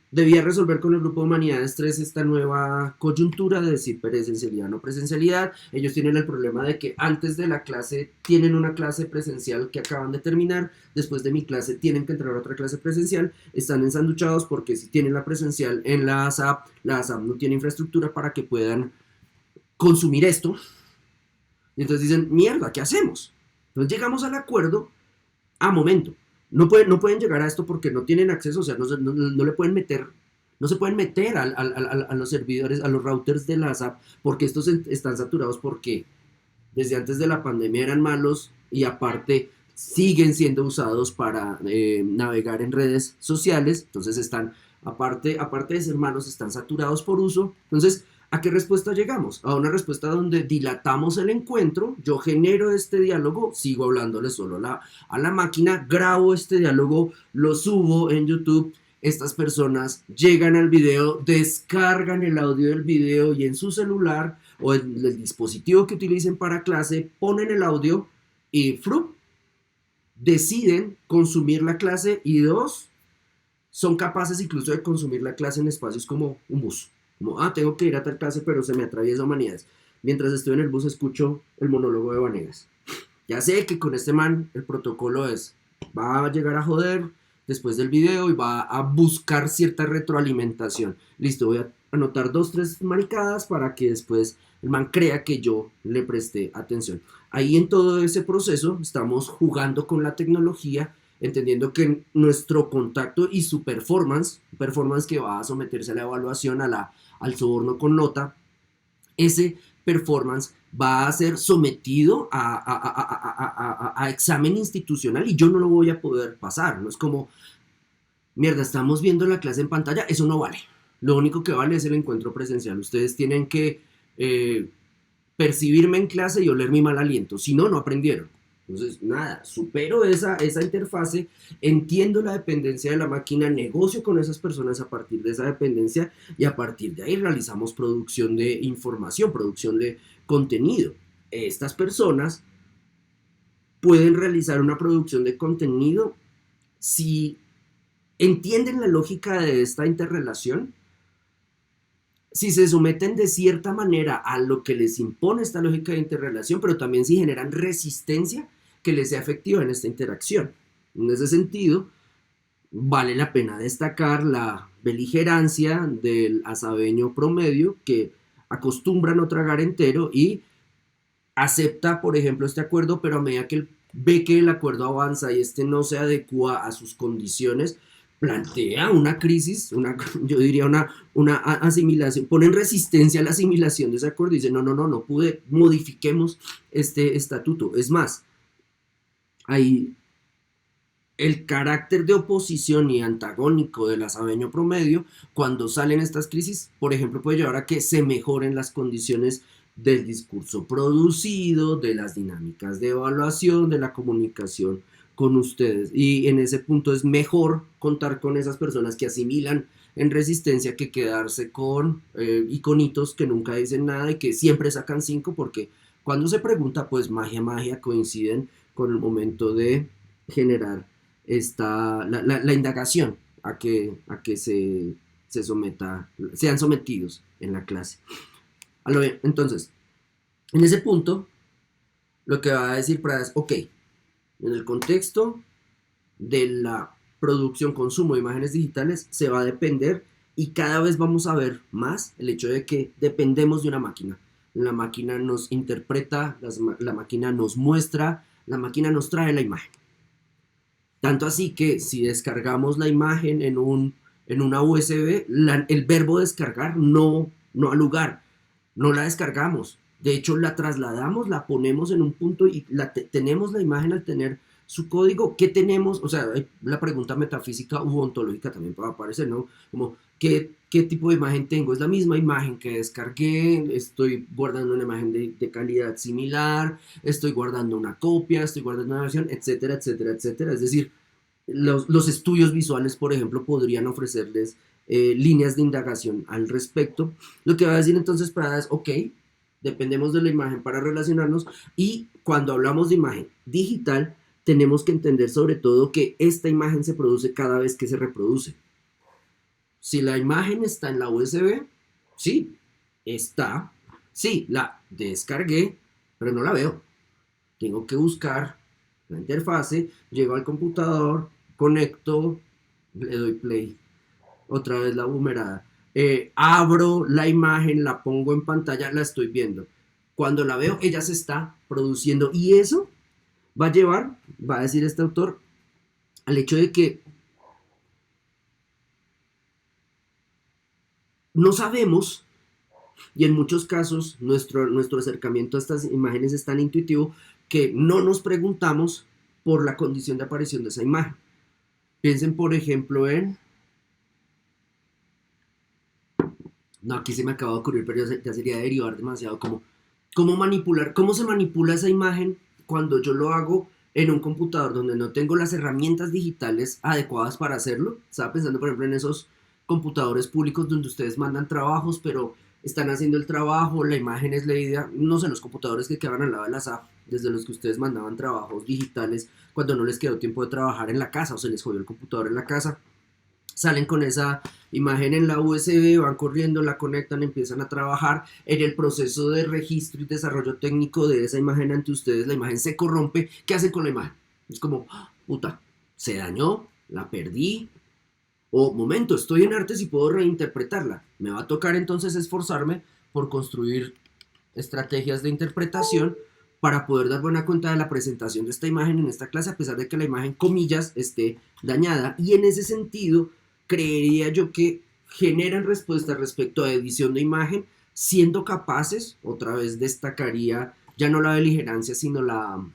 Debía resolver con el grupo de Humanidades 3 esta nueva coyuntura de decir presencialidad o no presencialidad. Ellos tienen el problema de que antes de la clase tienen una clase presencial que acaban de terminar, después de mi clase tienen que entrar a otra clase presencial, están ensanduchados porque si tienen la presencial en la ASAP no tiene infraestructura para que puedan consumir esto. Y entonces dicen, mierda, ¿qué hacemos? Entonces llegamos al acuerdo a momento. No pueden llegar a esto porque no tienen acceso, o sea, no le pueden meter, no se pueden meter a los servidores, a los routers de la SAP, porque estos están saturados porque desde antes de la pandemia eran malos y aparte siguen siendo usados para navegar en redes sociales, entonces están, aparte de ser malos, están saturados por uso. Entonces, ¿a qué respuesta llegamos? A una respuesta donde dilatamos el encuentro, yo genero este diálogo, sigo hablándole solo a la máquina, grabo este diálogo, lo subo en YouTube, estas personas llegan al video, descargan el audio del video y en su celular o en el dispositivo que utilicen para clase, ponen el audio y deciden consumir la clase y dos, son capaces incluso de consumir la clase en espacios como un bus. Como, tengo que ir a tal clase, pero se me atraviesa Humanidades. Mientras estoy en el bus escucho el monólogo de Vanegas. Ya sé que con este man el protocolo es, va a llegar a joder después del video y va a buscar cierta retroalimentación. Listo, voy a anotar 2, 3 maricadas para que después el man crea que yo le presté atención. Ahí en todo ese proceso estamos jugando con la tecnología, entendiendo que nuestro contacto y su performance que va a someterse a la evaluación, al soborno con nota, ese performance va a ser sometido a examen institucional y yo no lo voy a poder pasar. No es como, mierda, estamos viendo la clase en pantalla, eso no vale. Lo único que vale es el encuentro presencial. Ustedes tienen que percibirme en clase y oler mi mal aliento. Si no, no aprendieron. Entonces, nada, supero esa interfase, entiendo la dependencia de la máquina, negocio con esas personas a partir de esa dependencia y a partir de ahí realizamos producción de información, producción de contenido. Estas personas pueden realizar una producción de contenido si entienden la lógica de esta interrelación, si se someten de cierta manera a lo que les impone esta lógica de interrelación, pero también si generan resistencia que les sea efectiva en esta interacción. En ese sentido, vale la pena destacar la beligerancia del asabeño promedio que acostumbra a no tragar entero y acepta, por ejemplo, este acuerdo, pero a medida que él ve que el acuerdo avanza y este no se adecua a sus condiciones, plantea una crisis, yo diría una asimilación, pone en resistencia a la asimilación de ese acuerdo y dice, no pude, modifiquemos este estatuto. Es más, ahí el carácter de oposición y antagónico del asabeño promedio, cuando salen estas crisis, por ejemplo, puede llevar a que se mejoren las condiciones del discurso producido, de las dinámicas de evaluación, de la comunicación con ustedes. Y en ese punto es mejor contar con esas personas que asimilan en resistencia que quedarse con iconitos que nunca dicen nada y que siempre sacan 5 porque cuando se pregunta, pues magia coinciden con el momento de generar la indagación a que sean sometidos en la clase. Entonces, en ese punto, lo que va a decir Prada es, ok, en el contexto de la producción, consumo de imágenes digitales, se va a depender y cada vez vamos a ver más el hecho de que dependemos de una máquina. La máquina nos interpreta, la máquina nos muestra, la máquina nos trae la imagen. Tanto así que si descargamos la imagen en un En una USB, el verbo descargar no al lugar, no la descargamos. De hecho, la trasladamos, la ponemos en un punto y tenemos la imagen al tener su código. ¿Qué tenemos? O sea, la pregunta metafísica u ontológica también puede aparecer, ¿no? Como, ¿qué tipo de imagen tengo? Es la misma imagen que descargué, estoy guardando una imagen de calidad similar, estoy guardando una copia, estoy guardando una versión, etcétera, etcétera, etcétera. Es decir, los estudios visuales, por ejemplo, podrían ofrecerles líneas de indagación al respecto. Lo que va a decir entonces Prada es, ok, dependemos de la imagen para relacionarnos y cuando hablamos de imagen digital, tenemos que entender sobre todo que esta imagen se produce cada vez que se reproduce. Si la imagen está en la USB, sí, está, sí, la descargué, pero no la veo. Tengo que buscar la interfase, llego al computador, conecto, le doy play, otra vez la boomerada. Abro la imagen, la pongo en pantalla, la estoy viendo. Cuando la veo, ella se está produciendo y eso va a llevar, va a decir este autor, al hecho de que no sabemos y en muchos casos nuestro acercamiento a estas imágenes es tan intuitivo que no nos preguntamos por la condición de aparición de esa imagen. Piensen, por ejemplo, en... No, aquí se me acaba de ocurrir, pero ya sería derivar demasiado. Como, ¿cómo se manipula esa imagen cuando yo lo hago en un computador donde no tengo las herramientas digitales adecuadas para hacerlo? Estaba pensando, por ejemplo, en esos computadores públicos donde ustedes mandan trabajos, pero están haciendo el trabajo, la imagen es leída, no sé, los computadores que quedaban al lado de la SAP, desde los que ustedes mandaban trabajos digitales cuando no les quedó tiempo de trabajar en la casa o se les jodió el computador en la casa, salen con esa imagen en la USB, van corriendo, la conectan, empiezan a trabajar. En el proceso de registro y desarrollo técnico de esa imagen ante ustedes, la imagen se corrompe. ¿Qué hacen con la imagen? Es como, puta, se dañó, la perdí. O, momento, estoy en artes y puedo reinterpretarla. Me va a tocar entonces esforzarme por construir estrategias de interpretación para poder dar buena cuenta de la presentación de esta imagen en esta clase, a pesar de que la imagen, comillas, esté dañada. Y en ese sentido, creería yo que generan respuestas respecto a edición de imagen, siendo capaces, otra vez destacaría ya no la beligerancia, sino la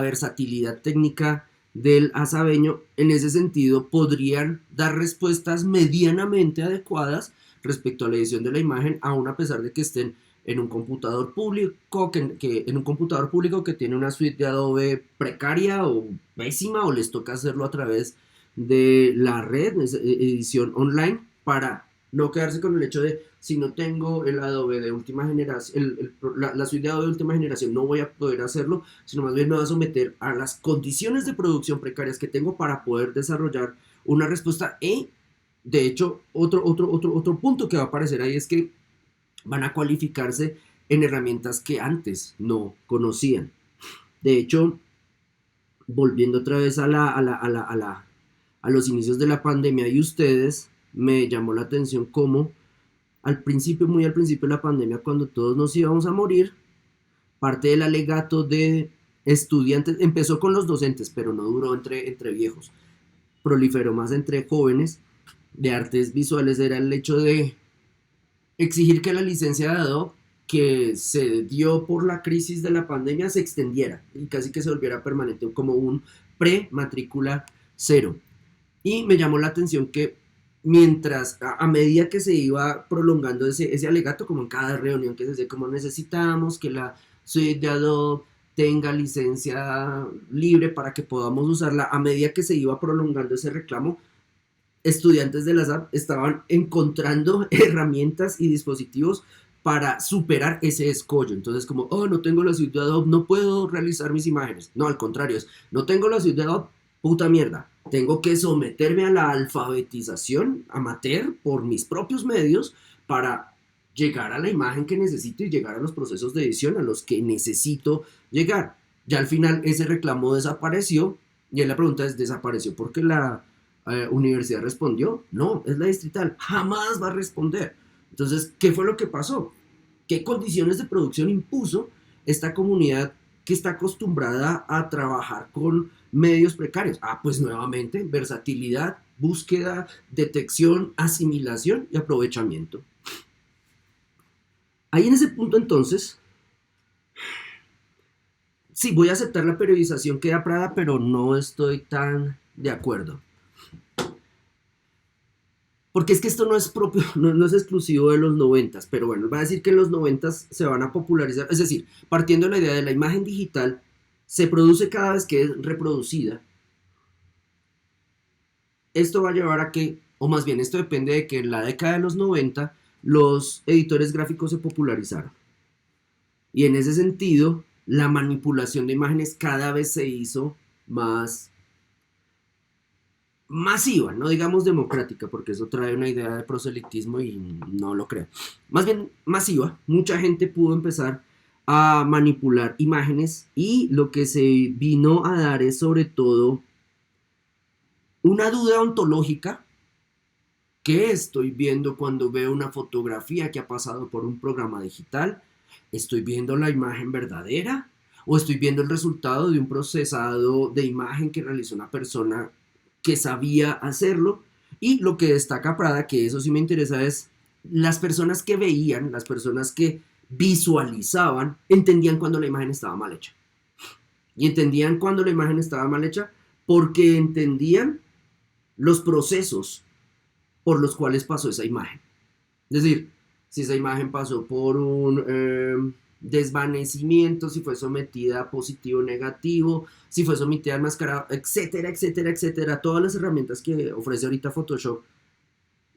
versatilidad técnica del azabeño. En ese sentido, podrían dar respuestas medianamente adecuadas respecto a la edición de la imagen, aun a pesar de que estén en un computador público en un computador público que tiene una suite de Adobe precaria o pésima, o les toca hacerlo a través de la red, edición online, para no quedarse con el hecho de si no tengo el Adobe de última generación, la suite de Adobe de última generación, no voy a poder hacerlo, sino más bien me voy a someter a las condiciones de producción precarias que tengo para poder desarrollar una respuesta. Y de hecho, otro punto que va a aparecer ahí es que van a cualificarse en herramientas que antes no conocían. De hecho, volviendo otra vez a los inicios de la pandemia y ustedes, me llamó la atención cómo al principio, muy al principio de la pandemia, cuando todos nos íbamos a morir, parte del alegato de estudiantes, empezó con los docentes, pero no duró entre viejos, proliferó más entre jóvenes de artes visuales, era el hecho de exigir que la licencia de Adobe que se dio por la crisis de la pandemia se extendiera y casi que se volviera permanente, como un pre-matrícula cero. Y me llamó la atención que mientras, a medida que se iba prolongando ese alegato, como en cada reunión que se decía, como necesitamos que la suite de Adobe tenga licencia libre para que podamos usarla, a medida que se iba prolongando ese reclamo, estudiantes de la SAP estaban encontrando herramientas y dispositivos para superar ese escollo. Entonces, como, oh, no tengo la suite de Adobe, no puedo realizar mis imágenes. No, al contrario, es, no tengo la suite de Adobe, puta mierda. Tengo que someterme a la alfabetización amateur por mis propios medios para llegar a la imagen que necesito y llegar a los procesos de edición a los que necesito llegar. Ya al final ese reclamo desapareció y la pregunta es, ¿desapareció porque la universidad respondió? No, es la distrital, jamás va a responder. Entonces, ¿qué fue lo que pasó? ¿Qué condiciones de producción impuso esta comunidad que está acostumbrada a trabajar con medios precarios? Ah, pues nuevamente, versatilidad, búsqueda, detección, asimilación y aprovechamiento. Ahí en ese punto entonces, sí, voy a aceptar la periodización que da Prada, pero no estoy tan de acuerdo. Porque es que esto no es propio, no es exclusivo de los noventas, pero bueno, va a decir que en los noventas se van a popularizar, es decir, partiendo de la idea de la imagen digital, se produce cada vez que es reproducida. Esto va a llevar a que, o más bien esto depende de que en la década de los 90 los editores gráficos se popularizaron. Y en ese sentido, la manipulación de imágenes cada vez se hizo más masiva, no digamos democrática, porque eso trae una idea de proselitismo y no lo creo. Más bien masiva, mucha gente pudo empezar a manipular imágenes y lo que se vino a dar es sobre todo una duda ontológica. ¿Qué estoy viendo cuando veo una fotografía que ha pasado por un programa digital? ¿Estoy viendo la imagen verdadera? ¿O estoy viendo el resultado de un procesado de imagen que realizó una persona que sabía hacerlo? Y lo que destaca Prada, que eso sí me interesa, es las personas que veían, las personas que visualizaban, entendían cuando la imagen estaba mal hecha. Y entendían cuando la imagen estaba mal hecha porque entendían los procesos por los cuales pasó esa imagen. Es decir, si esa imagen pasó por un desvanecimiento, si fue sometida a positivo o negativo, si fue sometida a enmascarado, etcétera, etcétera, etcétera, todas las herramientas que ofrece ahorita Photoshop,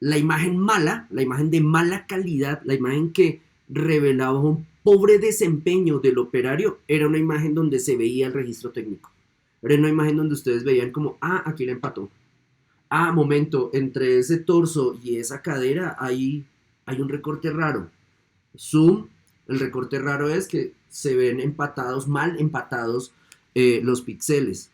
la imagen mala, la imagen de mala calidad, la imagen que revelaba un pobre desempeño del operario, era una imagen donde se veía el registro técnico. Era una imagen donde ustedes veían como, aquí le empató. Momento, entre ese torso y esa cadera hay un recorte raro. Zoom, el recorte raro es que se ven empatados, mal empatados los píxeles.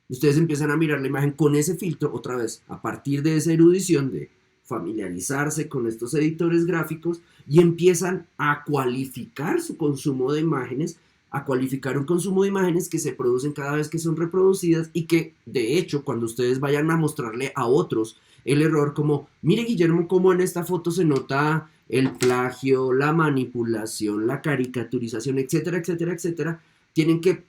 Ustedes empiezan a mirar la imagen con ese filtro, otra vez, a partir de esa erudición de familiarizarse con estos editores gráficos y empiezan a cualificar su consumo de imágenes, a cualificar un consumo de imágenes que se producen cada vez que son reproducidas y que, de hecho, cuando ustedes vayan a mostrarle a otros el error, como, mire Guillermo, cómo en esta foto se nota el plagio, la manipulación, la caricaturización, etcétera, etcétera, etcétera, tienen que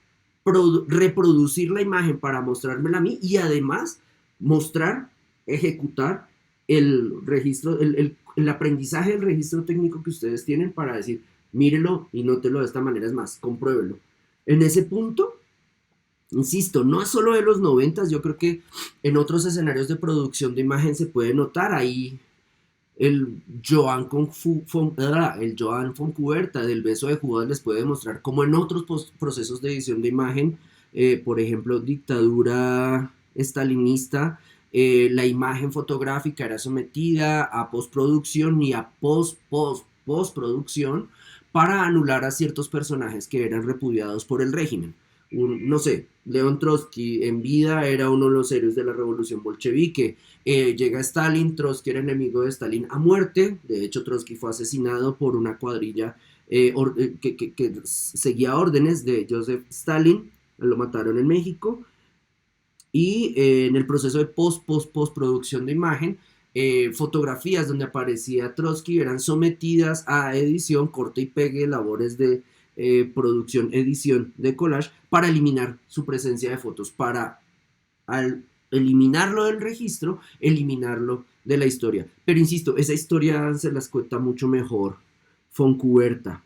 reproducir la imagen para mostrármela a mí y además mostrar, ejecutar el registro, el aprendizaje del registro técnico que ustedes tienen para decir, mírelo y nótelo de esta manera, es más, compruébelo. En ese punto, insisto, no es solo de los noventas, yo creo que en otros escenarios de producción de imagen se puede notar ahí el Joan Foncuberta del Beso de Judas les puede demostrar cómo en otros procesos de edición de imagen, por ejemplo, dictadura estalinista, la imagen fotográfica era sometida a postproducción y a postproducción para anular a ciertos personajes que eran repudiados por el régimen. No sé, León Trotsky en vida era uno de los héroes de la revolución bolchevique. Llega Stalin, Trotsky era enemigo de Stalin a muerte. De hecho, Trotsky fue asesinado por una cuadrilla que seguía órdenes de Joseph Stalin. Lo mataron en México. Y en el proceso de postproducción de imagen, fotografías donde aparecía Trotsky eran sometidas a edición, corte y pegue, labores de producción, edición de collage para eliminar su presencia de fotos, para al eliminarlo del registro, eliminarlo de la historia. Pero insisto, esa historia se las cuenta mucho mejor Foncuberta.